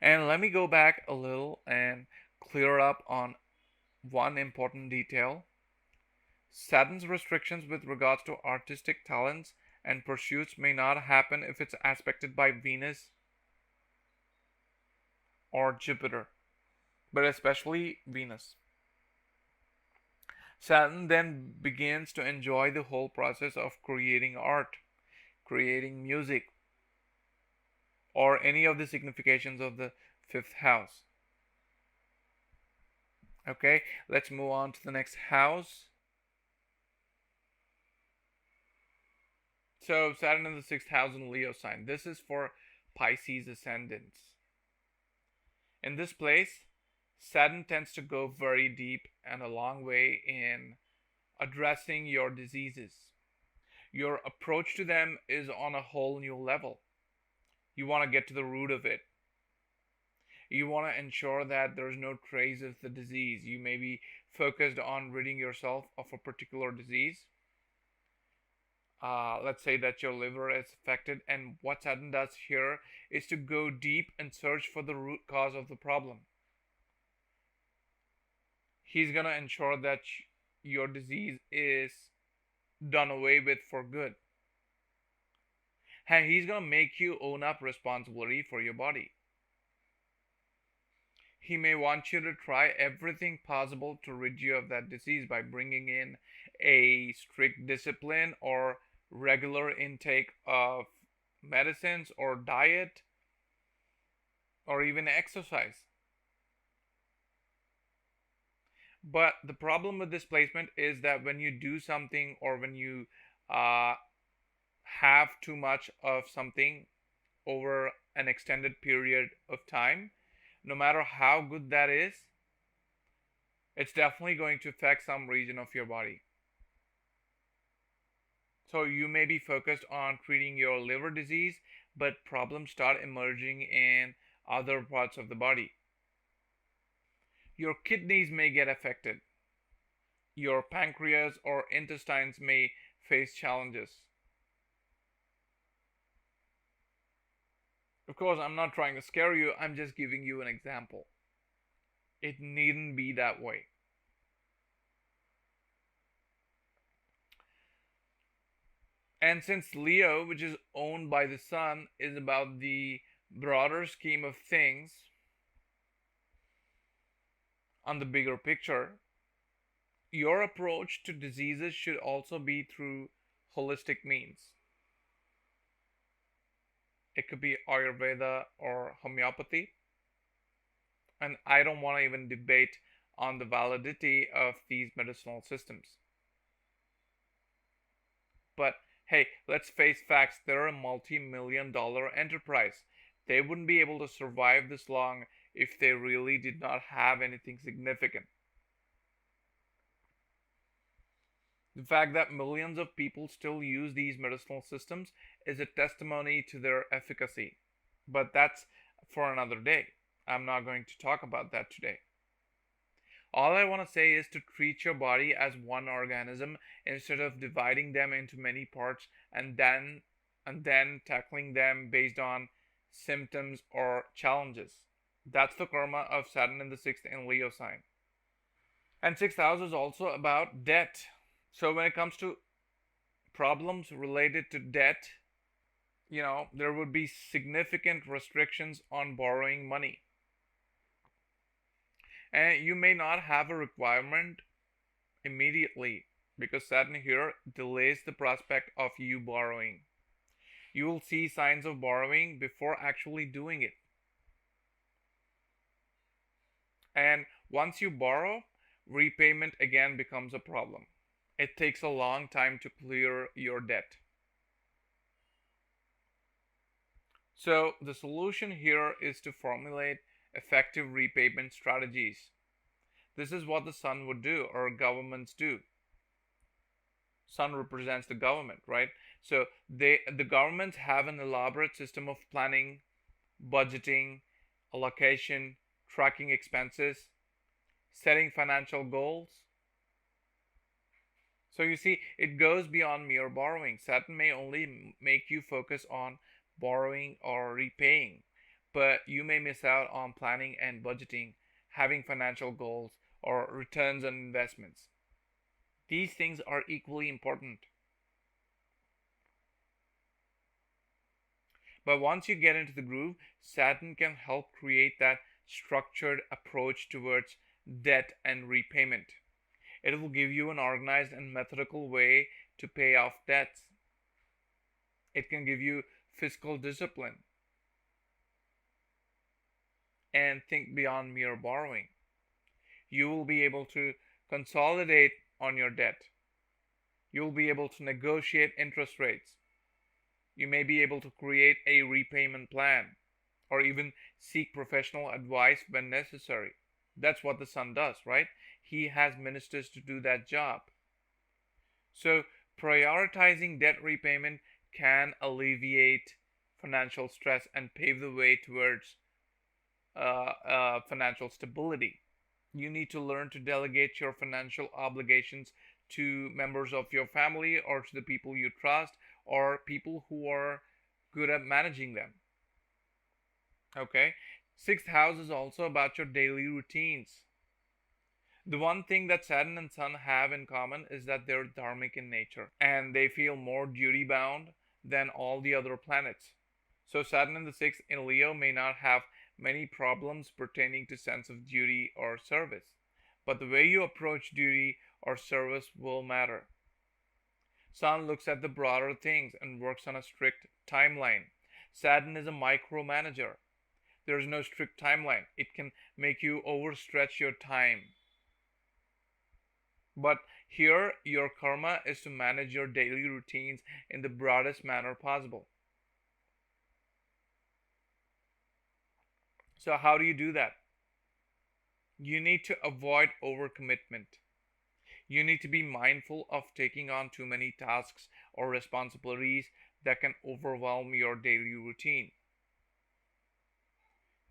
And let me go back a little and clear up on one important detail. Saturn's restrictions with regards to artistic talents and pursuits may not happen if it's aspected by Venus or Jupiter, but especially Venus. Saturn then begins to enjoy the whole process of creating art, creating music, or any of the significations of the fifth house. Okay, let's move on to the next house. So, Saturn in the sixth house in Leo sign. This is for Pisces ascendants. In this place, Saturn tends to go very deep and a long way in addressing your diseases. Your approach to them is on a whole new level. You want to get to the root of it. You want to ensure that there's no trace of the disease. You may be focused on ridding yourself of a particular disease. Let's say that your liver is affected, and what Saturn does here is to go deep and search for the root cause of the problem. He's going to ensure that your disease is done away with for good. And he's going to make you own up responsibility for your body. He may want you to try everything possible to rid you of that disease by bringing in a strict discipline or regular intake of medicines or diet or even exercise. But the problem with this placement is that when you do something or when you have too much of something over an extended period of time, no matter how good that is, it's definitely going to affect some region of your body. So you may be focused on treating your liver disease, but problems start emerging in other parts of the body. Your kidneys may get affected. Your pancreas or intestines may face challenges. Of course, I'm not trying to scare you, I'm just giving you an example. It needn't be that way. And since Leo, which is owned by the sun, is about the broader scheme of things on the bigger picture, your approach to diseases should also be through holistic means. It could be Ayurveda or homeopathy. And I don't want to even debate on the validity of these medicinal systems. But hey, let's face facts, they're a multi-million-dollar enterprise. They wouldn't be able to survive this long if they really did not have anything significant. The fact that millions of people still use these medicinal systems is a testimony to their efficacy. But that's for another day. I'm not going to talk about that today. All I want to say is to treat your body as one organism instead of dividing them into many parts and then tackling them based on symptoms or challenges. That's the karma of Saturn in the 6th in Leo sign. And 6th house is also about debt. So when it comes to problems related to debt, there would be significant restrictions on borrowing money. And you may not have a requirement immediately because Saturn here delays the prospect of you borrowing. You will see signs of borrowing before actually doing it. And once you borrow, repayment again becomes a problem. It takes a long time to clear your debt. So, the solution here is to formulate effective repayment strategies. This is what the sun would do, or governments do. Sun represents the government, right? So the governments have an elaborate system of planning, budgeting, allocation, tracking expenses, setting financial goals. So you see, it goes beyond mere borrowing. Saturn may only make you focus on borrowing or repaying, but you may miss out on planning and budgeting, having financial goals, or returns on investments. These things are equally important. But once you get into the groove, Saturn can help create that structured approach towards debt and repayment. It will give you an organized and methodical way to pay off debts. It can give you fiscal discipline and think beyond mere borrowing. You will be able to consolidate on your debt. You will be able to negotiate interest rates. You may be able to create a repayment plan or even seek professional advice when necessary. That's what the sun does, right? He has ministers to do that job. So, prioritizing debt repayment can alleviate financial stress and pave the way towards financial stability. You need to learn to delegate your financial obligations to members of your family or to the people you trust or people who are good at managing them. Okay? Sixth house is also about your daily routines. The one thing that Saturn and Sun have in common is that they're dharmic in nature and they feel more duty bound than all the other planets. So Saturn in the sixth in Leo may not have many problems pertaining to sense of duty or service, but the way you approach duty or service will matter. Sun looks at the broader things and works on a strict timeline. Saturn is a micromanager. There is no strict timeline. It can make you overstretch your time. But here, your karma is to manage your daily routines in the broadest manner possible. So, how do you do that? You need to avoid overcommitment. You need to be mindful of taking on too many tasks or responsibilities that can overwhelm your daily routine.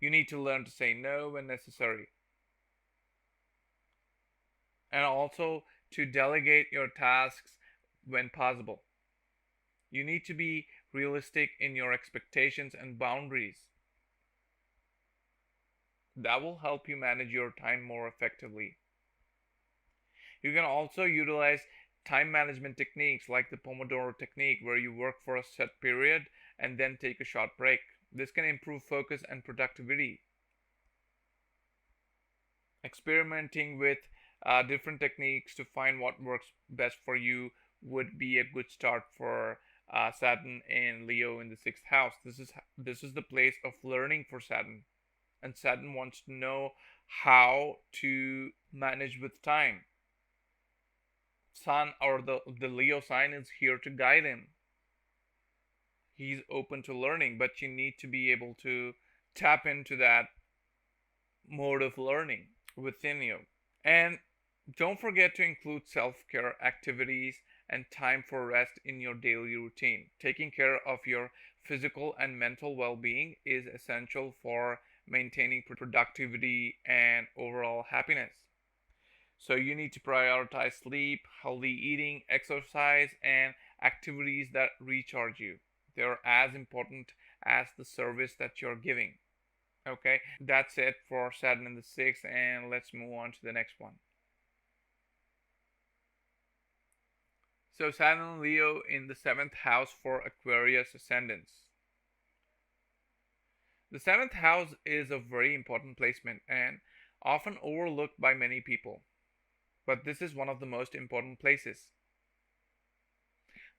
You need to learn to say no when necessary. And also to delegate your tasks when possible. You need to be realistic in your expectations and boundaries. That will help you manage your time more effectively. You can also utilize time management techniques like the Pomodoro technique, where you work for a set period and then take a short break. This can improve focus and productivity. Experimenting with different techniques to find what works best for you would be a good start for Saturn in Leo in the sixth house. This is the place of learning for Saturn, and Saturn wants to know how to manage with time. Sun or the Leo sign is here to guide him. He's open to learning, but you need to be able to tap into that mode of learning within you. And don't forget to include self-care activities and time for rest in your daily routine. Taking care of your physical and mental well-being is essential for maintaining productivity and overall happiness. So you need to prioritize sleep, healthy eating, exercise, and activities that recharge you. They're as important as the service that you're giving. Okay, that's it for Saturn in the sixth, and let's move on to the next one. So Saturn and Leo in the seventh house for Aquarius ascendants. The seventh house is a very important placement and often overlooked by many people, but this is one of the most important places.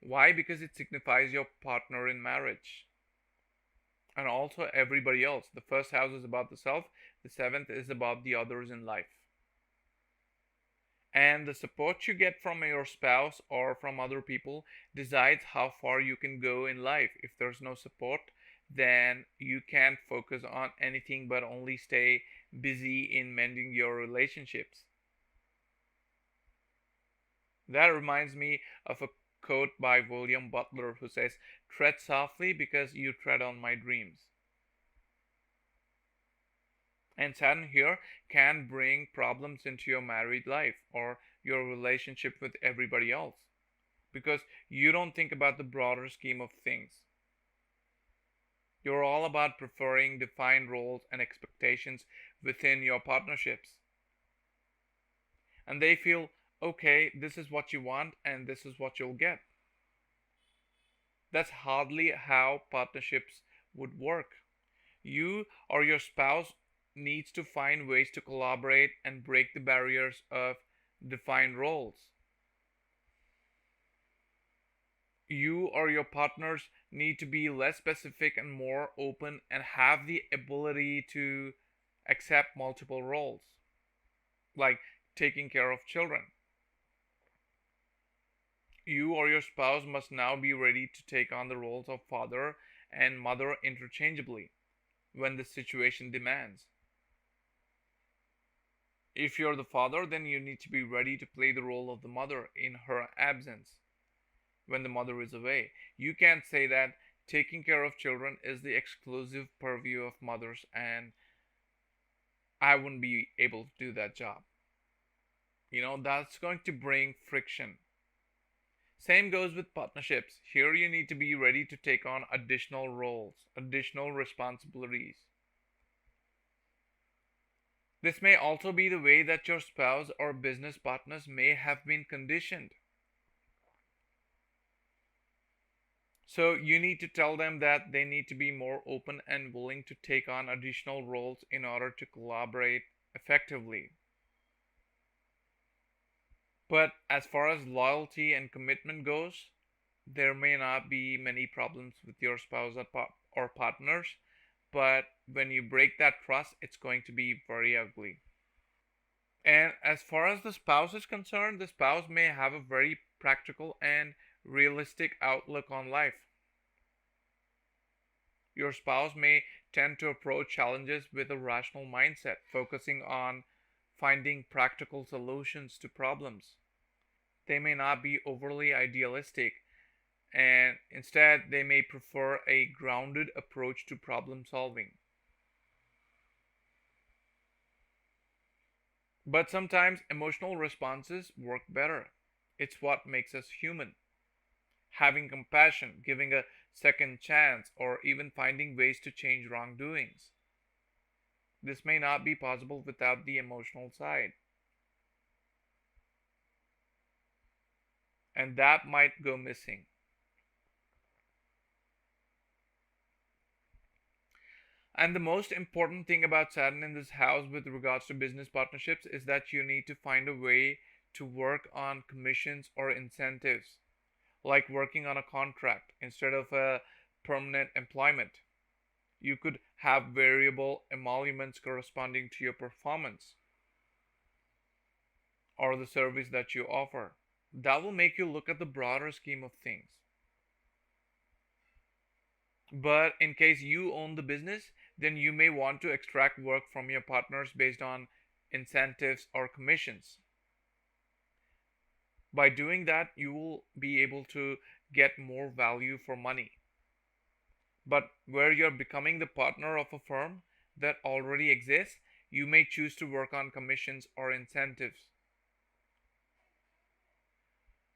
Why? Because it signifies your partner in marriage and also everybody else. The first house is about the self, the seventh is about the others in life. And the support you get from your spouse or from other people decides how far you can go in life. If there's no support, then you can't focus on anything but only stay busy in mending your relationships. That reminds me of a quote by William Butler who says, "Tread softly because you tread on my dreams." And Saturn here can bring problems into your married life or your relationship with everybody else because you don't think about the broader scheme of things. You're all about preferring defined roles and expectations within your partnerships. And they feel, okay, this is what you want and this is what you'll get. That's hardly how partnerships would work. You or your spouse needs to find ways to collaborate and break the barriers of defined roles. You or your partners need to be less specific and more open and have the ability to accept multiple roles, like taking care of children. You or your spouse must now be ready to take on the roles of father and mother interchangeably when the situation demands. If you're the father, then you need to be ready to play the role of the mother in her absence when the mother is away. You can't say that taking care of children is the exclusive purview of mothers and I wouldn't be able to do that job. That's going to bring friction. Same goes with partnerships. Here you need to be ready to take on additional roles, additional responsibilities. This may also be the way that your spouse or business partners may have been conditioned. So you need to tell them that they need to be more open and willing to take on additional roles in order to collaborate effectively. But as far as loyalty and commitment goes, there may not be many problems with your spouse or partners, but when you break that trust, it's going to be very ugly. And as far as the spouse is concerned, the spouse may have a very practical and realistic outlook on life. Your spouse may tend to approach challenges with a rational mindset, focusing on finding practical solutions to problems. They may not be overly idealistic, and instead, they may prefer a grounded approach to problem solving. But sometimes emotional responses work better. It's what makes us human. Having compassion, giving a second chance, or even finding ways to change wrongdoings. This may not be possible without the emotional side, and that might go missing. And the most important thing about Saturn in this house with regards to business partnerships is that you need to find a way to work on commissions or incentives, like working on a contract instead of a permanent employment. You could have variable emoluments corresponding to your performance or the service that you offer. That will make you look at the broader scheme of things. But in case you own the business, then you may want to extract work from your partners based on incentives or commissions. By doing that, you will be able to get more value for money. But where you're becoming the partner of a firm that already exists, you may choose to work on commissions or incentives.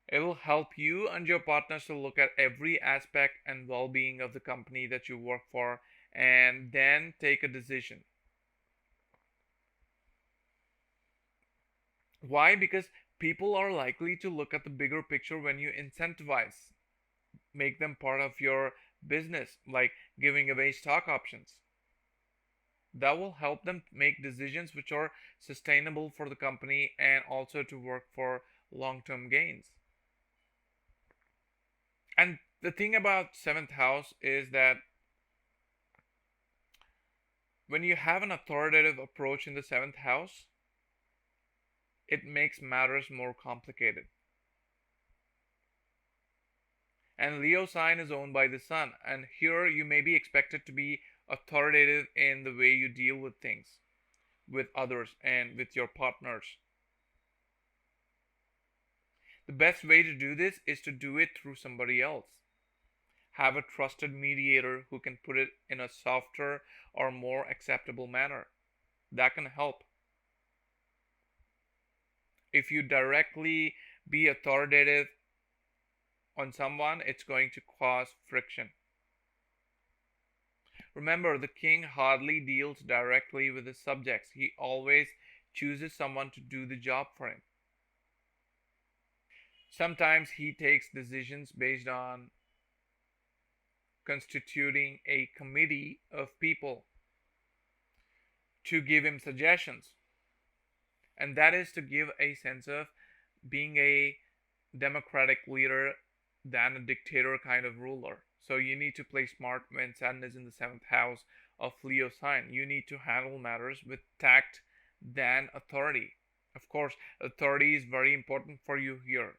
It will help you and your partners to look at every aspect and well being of the company that you work for and then take a decision. Why? Because people are likely to look at the bigger picture when you incentivize, make them part of your business, like giving away stock options. That will help them make decisions which are sustainable for the company and also to work for long-term gains. And the thing about seventh house is that when you have an authoritative approach in the seventh house, it makes matters more complicated. And Leo sign is owned by the sun, and here you may be expected to be authoritative in the way you deal with things, with others, and with your partners. The best way to do this is to do it through somebody else. Have a trusted mediator who can put it in a softer or more acceptable manner. That can help. If you directly be authoritative on someone, it's going to cause friction. Remember, the king hardly deals directly with his subjects. He always chooses someone to do the job for him. Sometimes he takes decisions based on constituting a committee of people to give him suggestions. And that is to give a sense of being a democratic leader than a dictator kind of ruler. So you need to play smart when Saturn is in the seventh house of Leo sign. You need to handle matters with tact than authority. Of course, authority is very important for you here.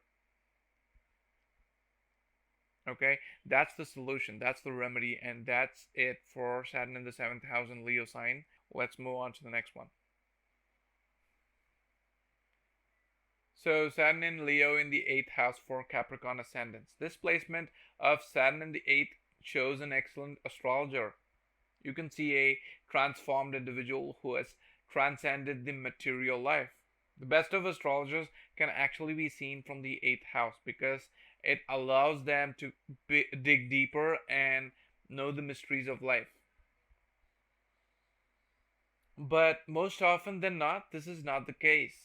Okay, that's the solution, that's the remedy, and that's it for Saturn in the seventh house and Leo sign. Let's move on to the next one. So Saturn in Leo in the 8th house for Capricorn ascendants. This placement of Saturn in the 8th shows an excellent astrologer. You can see a transformed individual who has transcended the material life. The best of astrologers can actually be seen from the 8th house because it allows them to dig deeper and know the mysteries of life. But most often than not, this is not the case.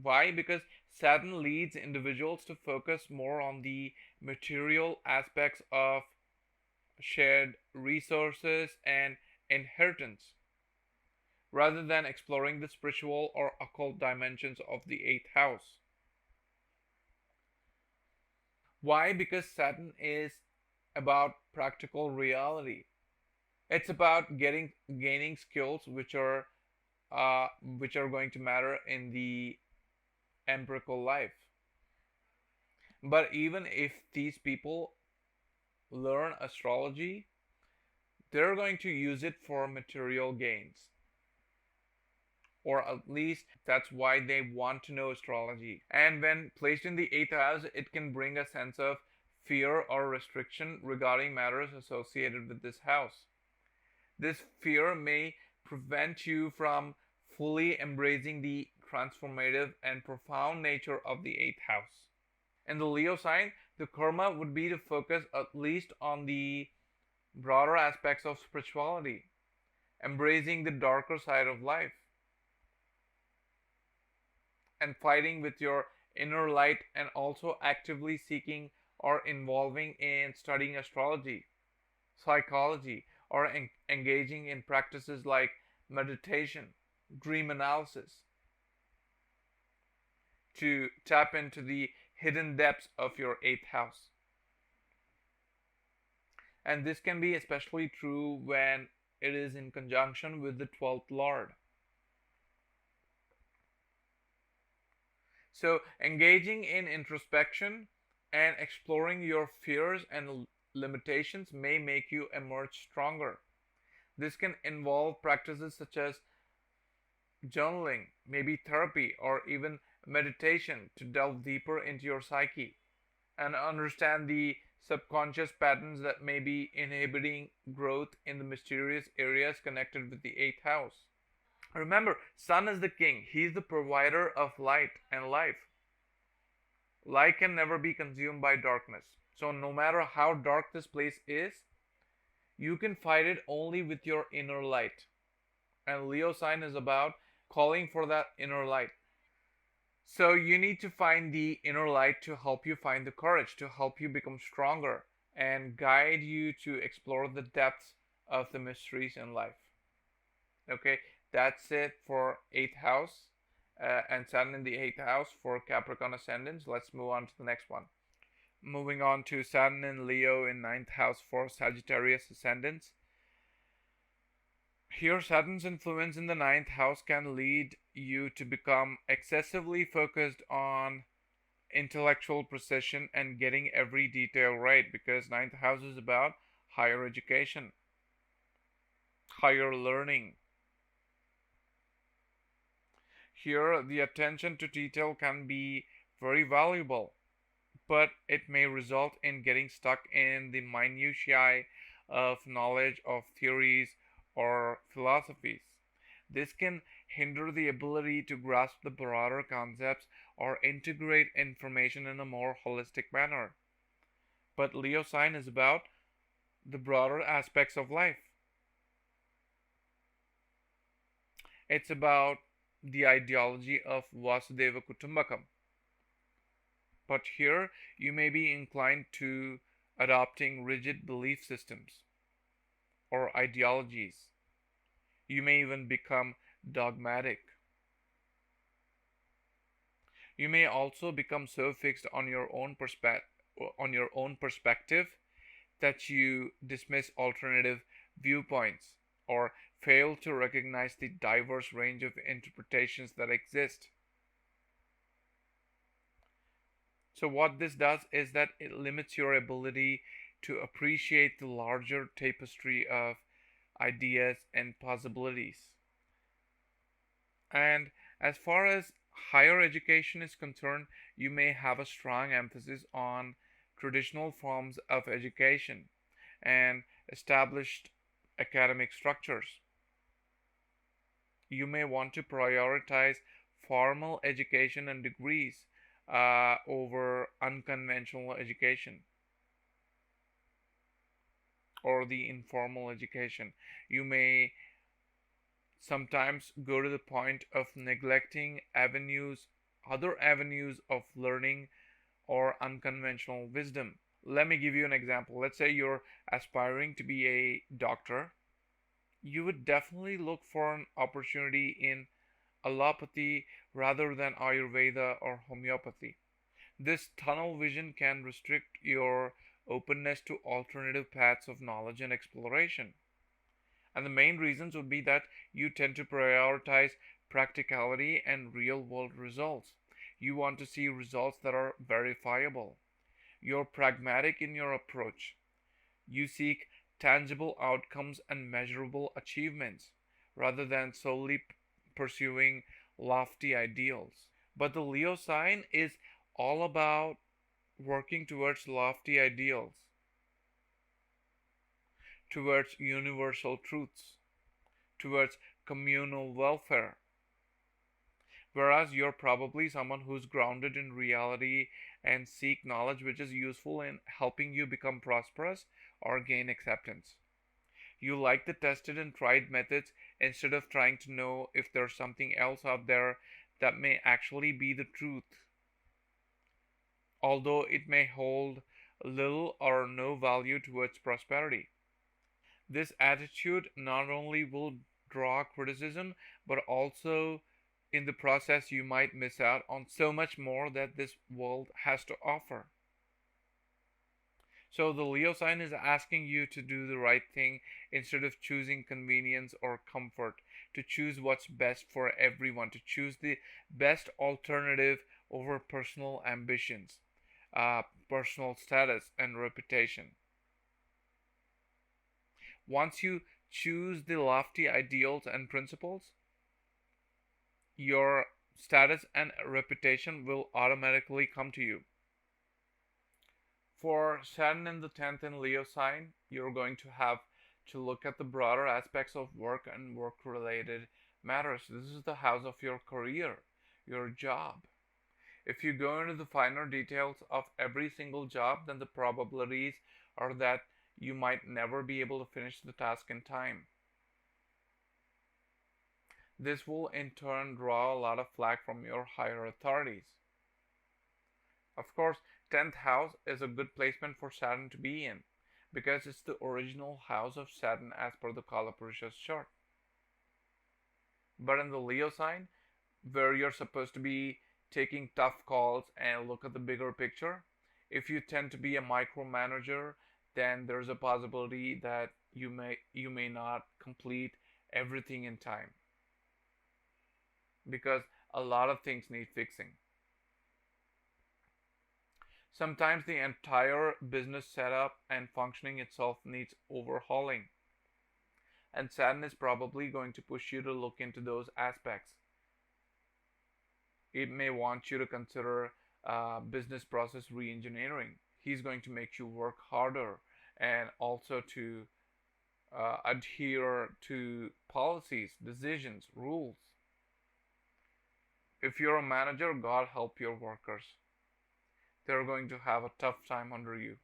Why? Because Saturn leads individuals to focus more on the material aspects of shared resources and inheritance, rather than exploring the spiritual or occult dimensions of the 8th house. Why? Because Saturn is about practical reality. It's about gaining skills which are going to matter in the empirical life. But even if these people learn astrology, they're going to use it for material gains. Or at least that's why they want to know astrology. And when placed in the 8th house, it can bring a sense of fear or restriction regarding matters associated with this house. This fear may prevent you from fully embracing the transformative and profound nature of the 8th house. In the Leo sign, the karma would be to focus at least on the broader aspects of spirituality, embracing the darker side of life, and fighting with your inner light, and also actively seeking or involving in studying astrology, psychology, or engaging in practices like meditation, dream analysis, to tap into the hidden depths of your 8th house. And this can be especially true when it is in conjunction with the 12th Lord. So, engaging in introspection and exploring your fears and limitations may make you emerge stronger. This can involve practices such as journaling, maybe therapy, or even meditation to delve deeper into your psyche and understand the subconscious patterns that may be inhibiting growth in the mysterious areas connected with the 8th house. Remember, Sun is the king. He is the provider of light and life. Light can never be consumed by darkness. So no matter how dark this place is, you can fight it only with your inner light. And Leo sign is about calling for that inner light. So you need to find the inner light to help you find the courage, to help you become stronger, and guide you to explore the depths of the mysteries in life. Okay, that's it for 8th house, and Saturn in the 8th house for Capricorn ascendants. Let's move on to the next one. Moving on to Saturn in Leo in ninth house for Sagittarius ascendants. Here, Saturn's influence in the ninth house can lead you to become excessively focused on intellectual precision and getting every detail right, because ninth house is about higher education, higher learning. Here, the attention to detail can be very valuable, but it may result in getting stuck in the minutiae of knowledge of theories or philosophies. This can hinder the ability to grasp the broader concepts or integrate information in a more holistic manner. But Leo sign is about the broader aspects of life. It's about the ideology of Vasudeva Kutumbakam. But here you may be inclined to adopting rigid belief systems or ideologies. You may even become dogmatic. You may also become so fixed on your own perspective that you dismiss alternative viewpoints or fail to recognize the diverse range of interpretations that exist. So, what this does is that it limits your ability to appreciate the larger tapestry of ideas and possibilities. And as far as higher education is concerned, you may have a strong emphasis on traditional forms of education and established academic structures. You may want to prioritize formal education and degrees over unconventional education or the informal education. You may sometimes go to the point of neglecting other avenues of learning or unconventional wisdom. Let me give you an example. Let's say you're aspiring to be a doctor. You would definitely look for an opportunity in allopathy rather than Ayurveda or homeopathy. This tunnel vision can restrict your openness to alternative paths of knowledge and exploration. And the main reasons would be that you tend to prioritize practicality and real world results. You want to see results that are verifiable. You're pragmatic in your approach. You seek tangible outcomes and measurable achievements rather than solely pursuing lofty ideals. But the Leo sign is all about working towards lofty ideals, towards universal truths, towards communal welfare. Whereas you're probably someone who's grounded in reality and seek knowledge which is useful in helping you become prosperous or gain acceptance. You like the tested and tried methods instead of trying to know if there's something else out there that may actually be the truth, although it may hold little or no value towards prosperity. This attitude not only will draw criticism, but also in the process you might miss out on so much more that this world has to offer. So the Leo sign is asking you to do the right thing instead of choosing convenience or comfort, to choose what's best for everyone, to choose the best alternative over personal ambitions, personal status, and reputation. Once you choose the lofty ideals and principles, your status and reputation will automatically come to you. For Saturn in the 10th in Leo sign, you're going to have to look at the broader aspects of work and work related matters. This is the house of your career, your job. If you go into the finer details of every single job, then the probabilities are that you might never be able to finish the task in time. This will in turn draw a lot of flack from your higher authorities. Of course, 10th house is a good placement for Saturn to be in because it's the original house of Saturn as per the Kalapurusha's chart. But in the Leo sign, where you're supposed to be taking tough calls and look at the bigger picture, if you tend to be a micromanager, then there's a possibility that you may not complete everything in time because a lot of things need fixing. Sometimes the entire business setup and functioning itself needs overhauling, and Saturn is probably going to push you to look into those aspects. It may want you to consider business process reengineering. He's going to make you work harder and also to adhere to policies, decisions, rules. If you're a manager, God help your workers. They're going to have a tough time under you.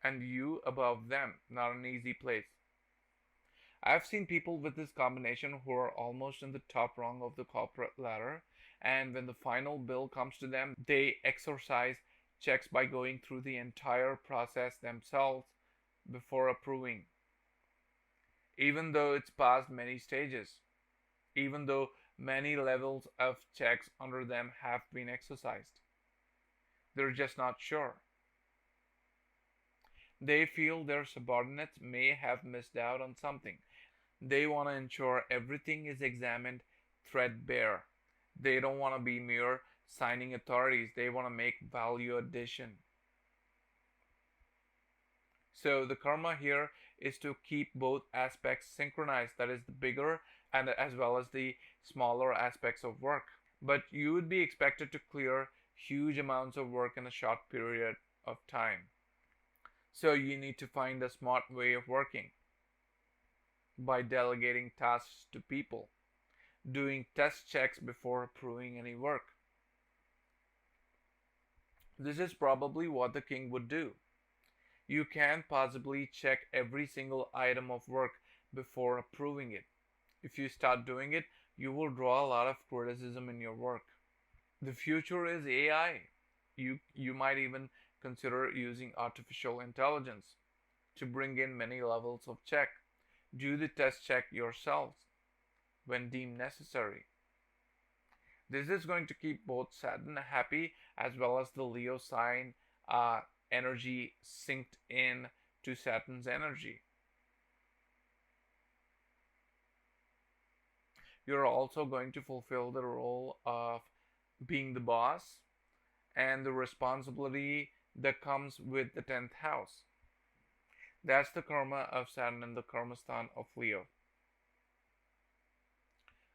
And you above them, not an easy place. I've seen people with this combination who are almost in the top rung of the corporate ladder, and when the final bill comes to them, they exercise checks by going through the entire process themselves before approving, even though it's past many stages, even though many levels of checks under them have been exercised. They're just not sure. They feel their subordinates may have missed out on something. They want to ensure everything is examined threadbare. They don't want to be mere signing authorities. They want to make value addition. So the karma here is to keep both aspects synchronized, that is the bigger and as well as the smaller aspects of work. But you would be expected to clear huge amounts of work in a short period of time. So you need to find a smart way of working by delegating tasks to people, doing test checks before approving any work. This is probably what the king would do. You can possibly check every single item of work before approving it. If you start doing it, you will draw a lot of criticism in your work. The future is AI. You might even consider using artificial intelligence to bring in many levels of check. Do the test check yourselves when deemed necessary. This is going to keep both Saturn happy as well as the Leo sign energy synced in to Saturn's energy. You're also going to fulfill the role of being the boss and the responsibility that comes with the 10th house. That's the karma of Saturn in the karma stan of Leo.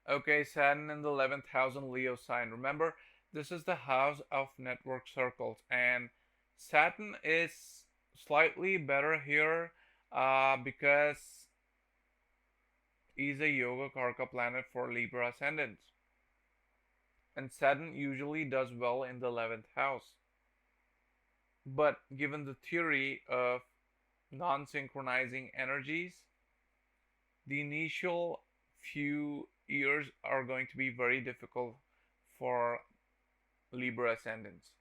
Okay, Saturn in the 11th house in Leo sign. Remember, this is the house of network circles, and Saturn is slightly better here because he's a yoga karka planet for Libra ascendants. And Saturn usually does well in the 11th house. But given the theory of non-synchronizing energies, the initial few years are going to be very difficult for Libra ascendants.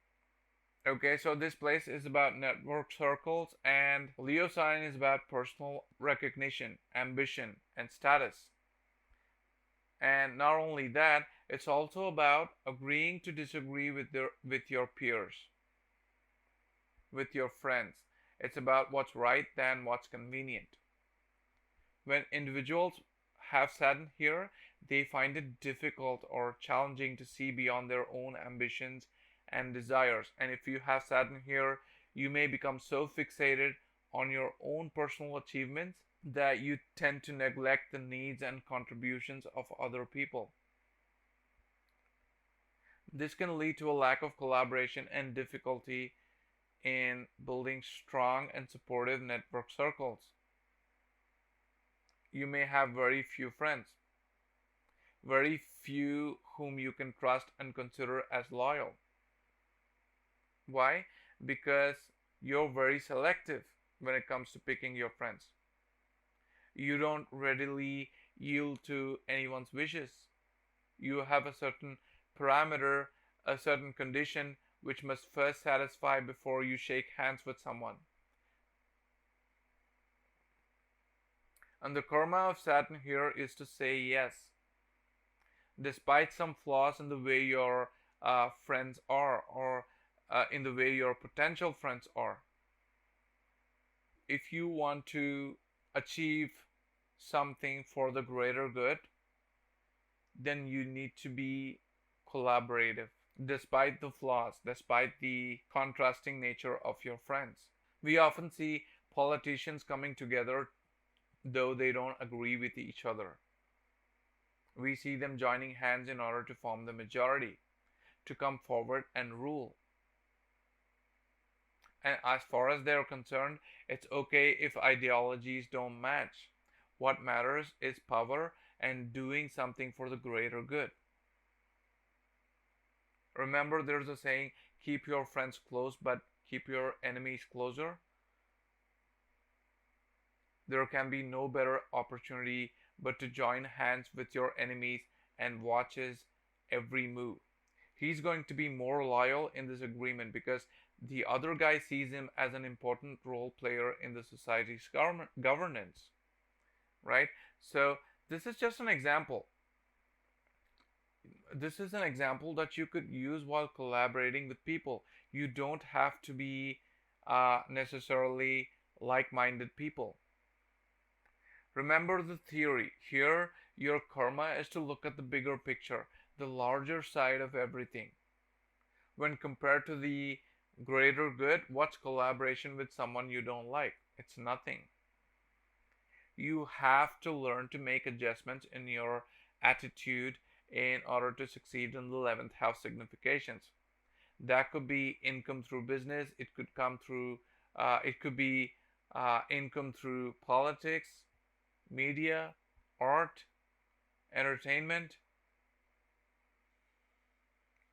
Okay, so this place is about network circles, and Leo sign is about personal recognition, ambition, and status. And not only that, it's also about agreeing to disagree with your peers, with your friends. It's about what's right than what's convenient. When individuals have Saturn here, they find it difficult or challenging to see beyond their own ambitions and desires. And if you have Saturn here, you may become so fixated on your own personal achievements that you tend to neglect the needs and contributions of other people. This can lead to a lack of collaboration and difficulty in building strong and supportive network circles. You may have very few friends, very few whom you can trust and consider as loyal. Why? Because you're very selective when it comes to picking your friends. You don't readily yield to anyone's wishes. You have a certain parameter, a certain condition which must first satisfy before you shake hands with someone. And the karma of Saturn here is to say yes, despite some flaws in the way your friends are, or in the way your potential friends are. If you want to achieve something for the greater good, then you need to be collaborative, despite the flaws, despite the contrasting nature of your friends. We often see politicians coming together though they don't agree with each other. We see them joining hands in order to form the majority, to come forward and rule. And as far as they're concerned, it's okay if ideologies don't match. What matters is power and doing something for the greater good. Remember, there's a saying, keep your friends close, but keep your enemies closer. There can be no better opportunity but to join hands with your enemies and watch his every move. He's going to be more loyal in this agreement because the other guy sees him as an important role player in the society's governance, right? So, this is just an example. This is an example that you could use while collaborating with people. You don't have to be necessarily like minded people. Remember the theory. Here, your karma is to look at the bigger picture, the larger side of everything. When compared to the greater good, what's collaboration with someone you don't like? It's nothing. You have to learn to make adjustments in your attitude in order to succeed in the 11th house significations. That could be income through business, it could come through, it could be income through politics, media, art, entertainment.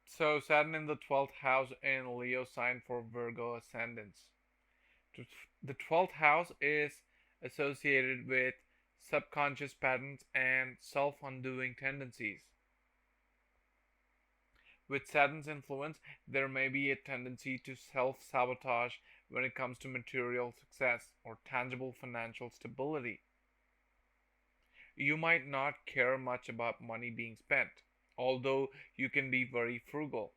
So Saturn in the 12th house in Leo sign for Virgo ascendants. The 12th house is associated with subconscious patterns and self-undoing tendencies. With Saturn's influence, there may be a tendency to self-sabotage when it comes to material success or tangible financial stability. You might not care much about money being spent, although you can be very frugal.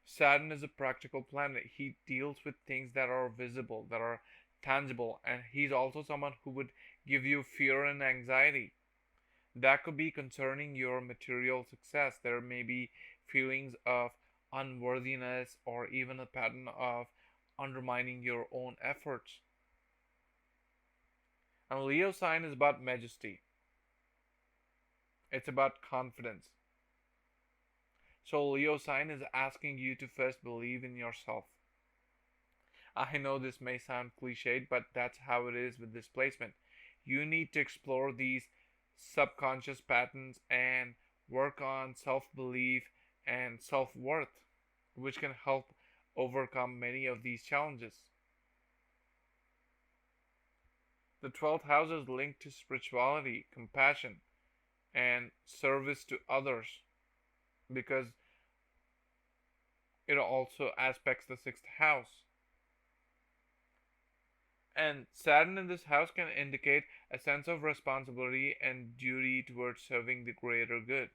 Saturn is a practical planet. He deals with things that are visible, that are tangible, and he's also someone who would give you fear and anxiety. That could be concerning your material success. There may be feelings of unworthiness or even a pattern of undermining your own efforts. And Leo sign is about majesty. It's about confidence. So Leo sign is asking you to first believe in yourself. I know this may sound cliched, but that's how it is with this placement. You need to explore these subconscious patterns and work on self-belief and self-worth, which can help overcome many of these challenges. The 12th house is linked to spirituality, compassion, and service to others because it also aspects the 6th house. And Saturn in this house can indicate a sense of responsibility and duty towards serving the greater good.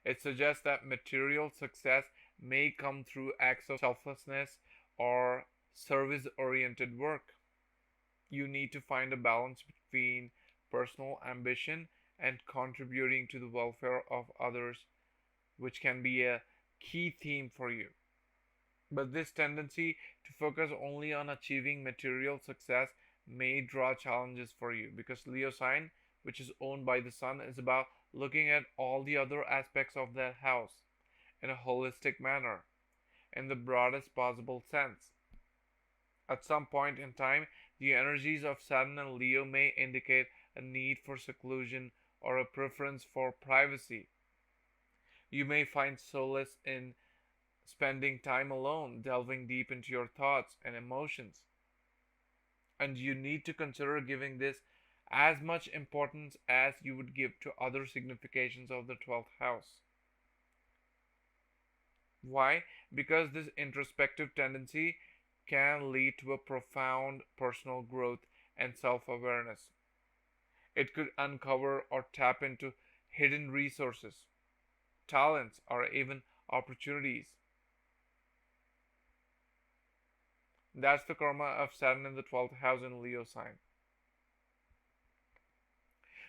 It suggests that material success may come through acts of selflessness or service oriented work. You need to find a balance between personal ambition and contributing to the welfare of others, which can be a key theme for you. But this tendency to focus only on achieving material success may draw challenges for you because Leo sign, which is owned by the sun, is about looking at all the other aspects of that house in a holistic manner, in the broadest possible sense. At some point in time, the energies of Saturn and Leo may indicate a need for seclusion or a preference for privacy. You may find solace in spending time alone, delving deep into your thoughts and emotions. And you need to consider giving this as much importance as you would give to other significations of the 12th house. Why? Because this introspective tendency can lead to a profound personal growth and self awareness. It could uncover or tap into hidden resources, talents, or even opportunities. That's the karma of Saturn in the 12th house in Leo sign.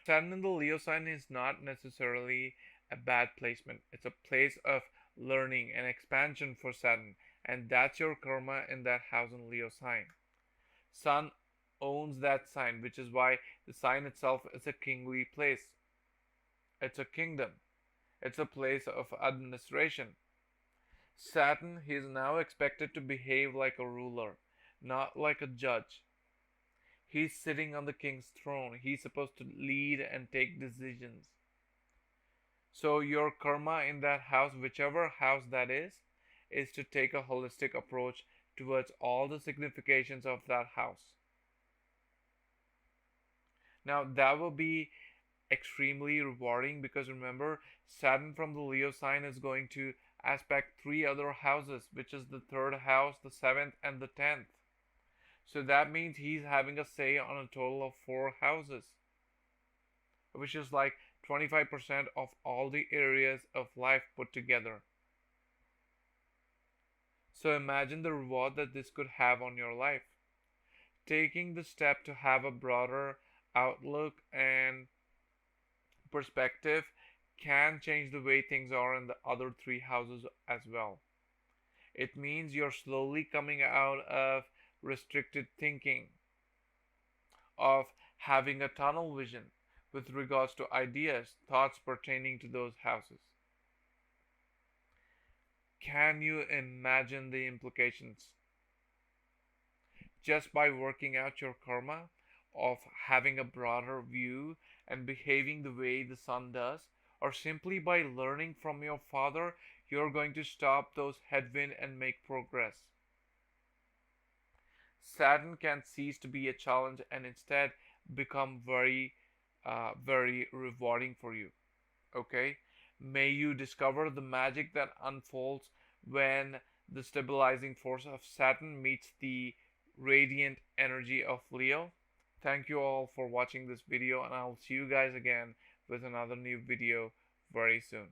Saturn in the Leo sign is not necessarily a bad placement. It's a place of learning and expansion for Saturn, and that's your karma in that house in Leo sign. Sun owns that sign, which is why the sign itself is a kingly place. It's a kingdom. It's a place of administration. Saturn, he is now expected to behave like a ruler, not like a judge. He's sitting on the king's throne. He's supposed to lead and take decisions. So your karma in that house, whichever house that is to take a holistic approach towards all the significations of that house. Now that will be extremely rewarding because remember, Saturn from the Leo sign is going to aspect three other houses, which is the third house, the seventh, and the 10th. So that means he's having a say on a total of four houses, which is like 25% of all the areas of life put together. So imagine the reward that this could have on your life. Taking the step to have a broader outlook and perspective can change the way things are in the other three houses as well. It means you're slowly coming out of restricted thinking, of having a tunnel vision with regards to ideas, thoughts pertaining to those houses. Can you imagine the implications? Just by working out your karma, of having a broader view and behaving the way the sun does, or simply by learning from your father, you're going to stop those headwind and make progress. Saturn can cease to be a challenge and instead become very rewarding for you. Okay? May you discover the magic that unfolds when the stabilizing force of Saturn meets the radiant energy of Leo. Thank you all for watching this video, and I'll see you guys again with another new video very soon.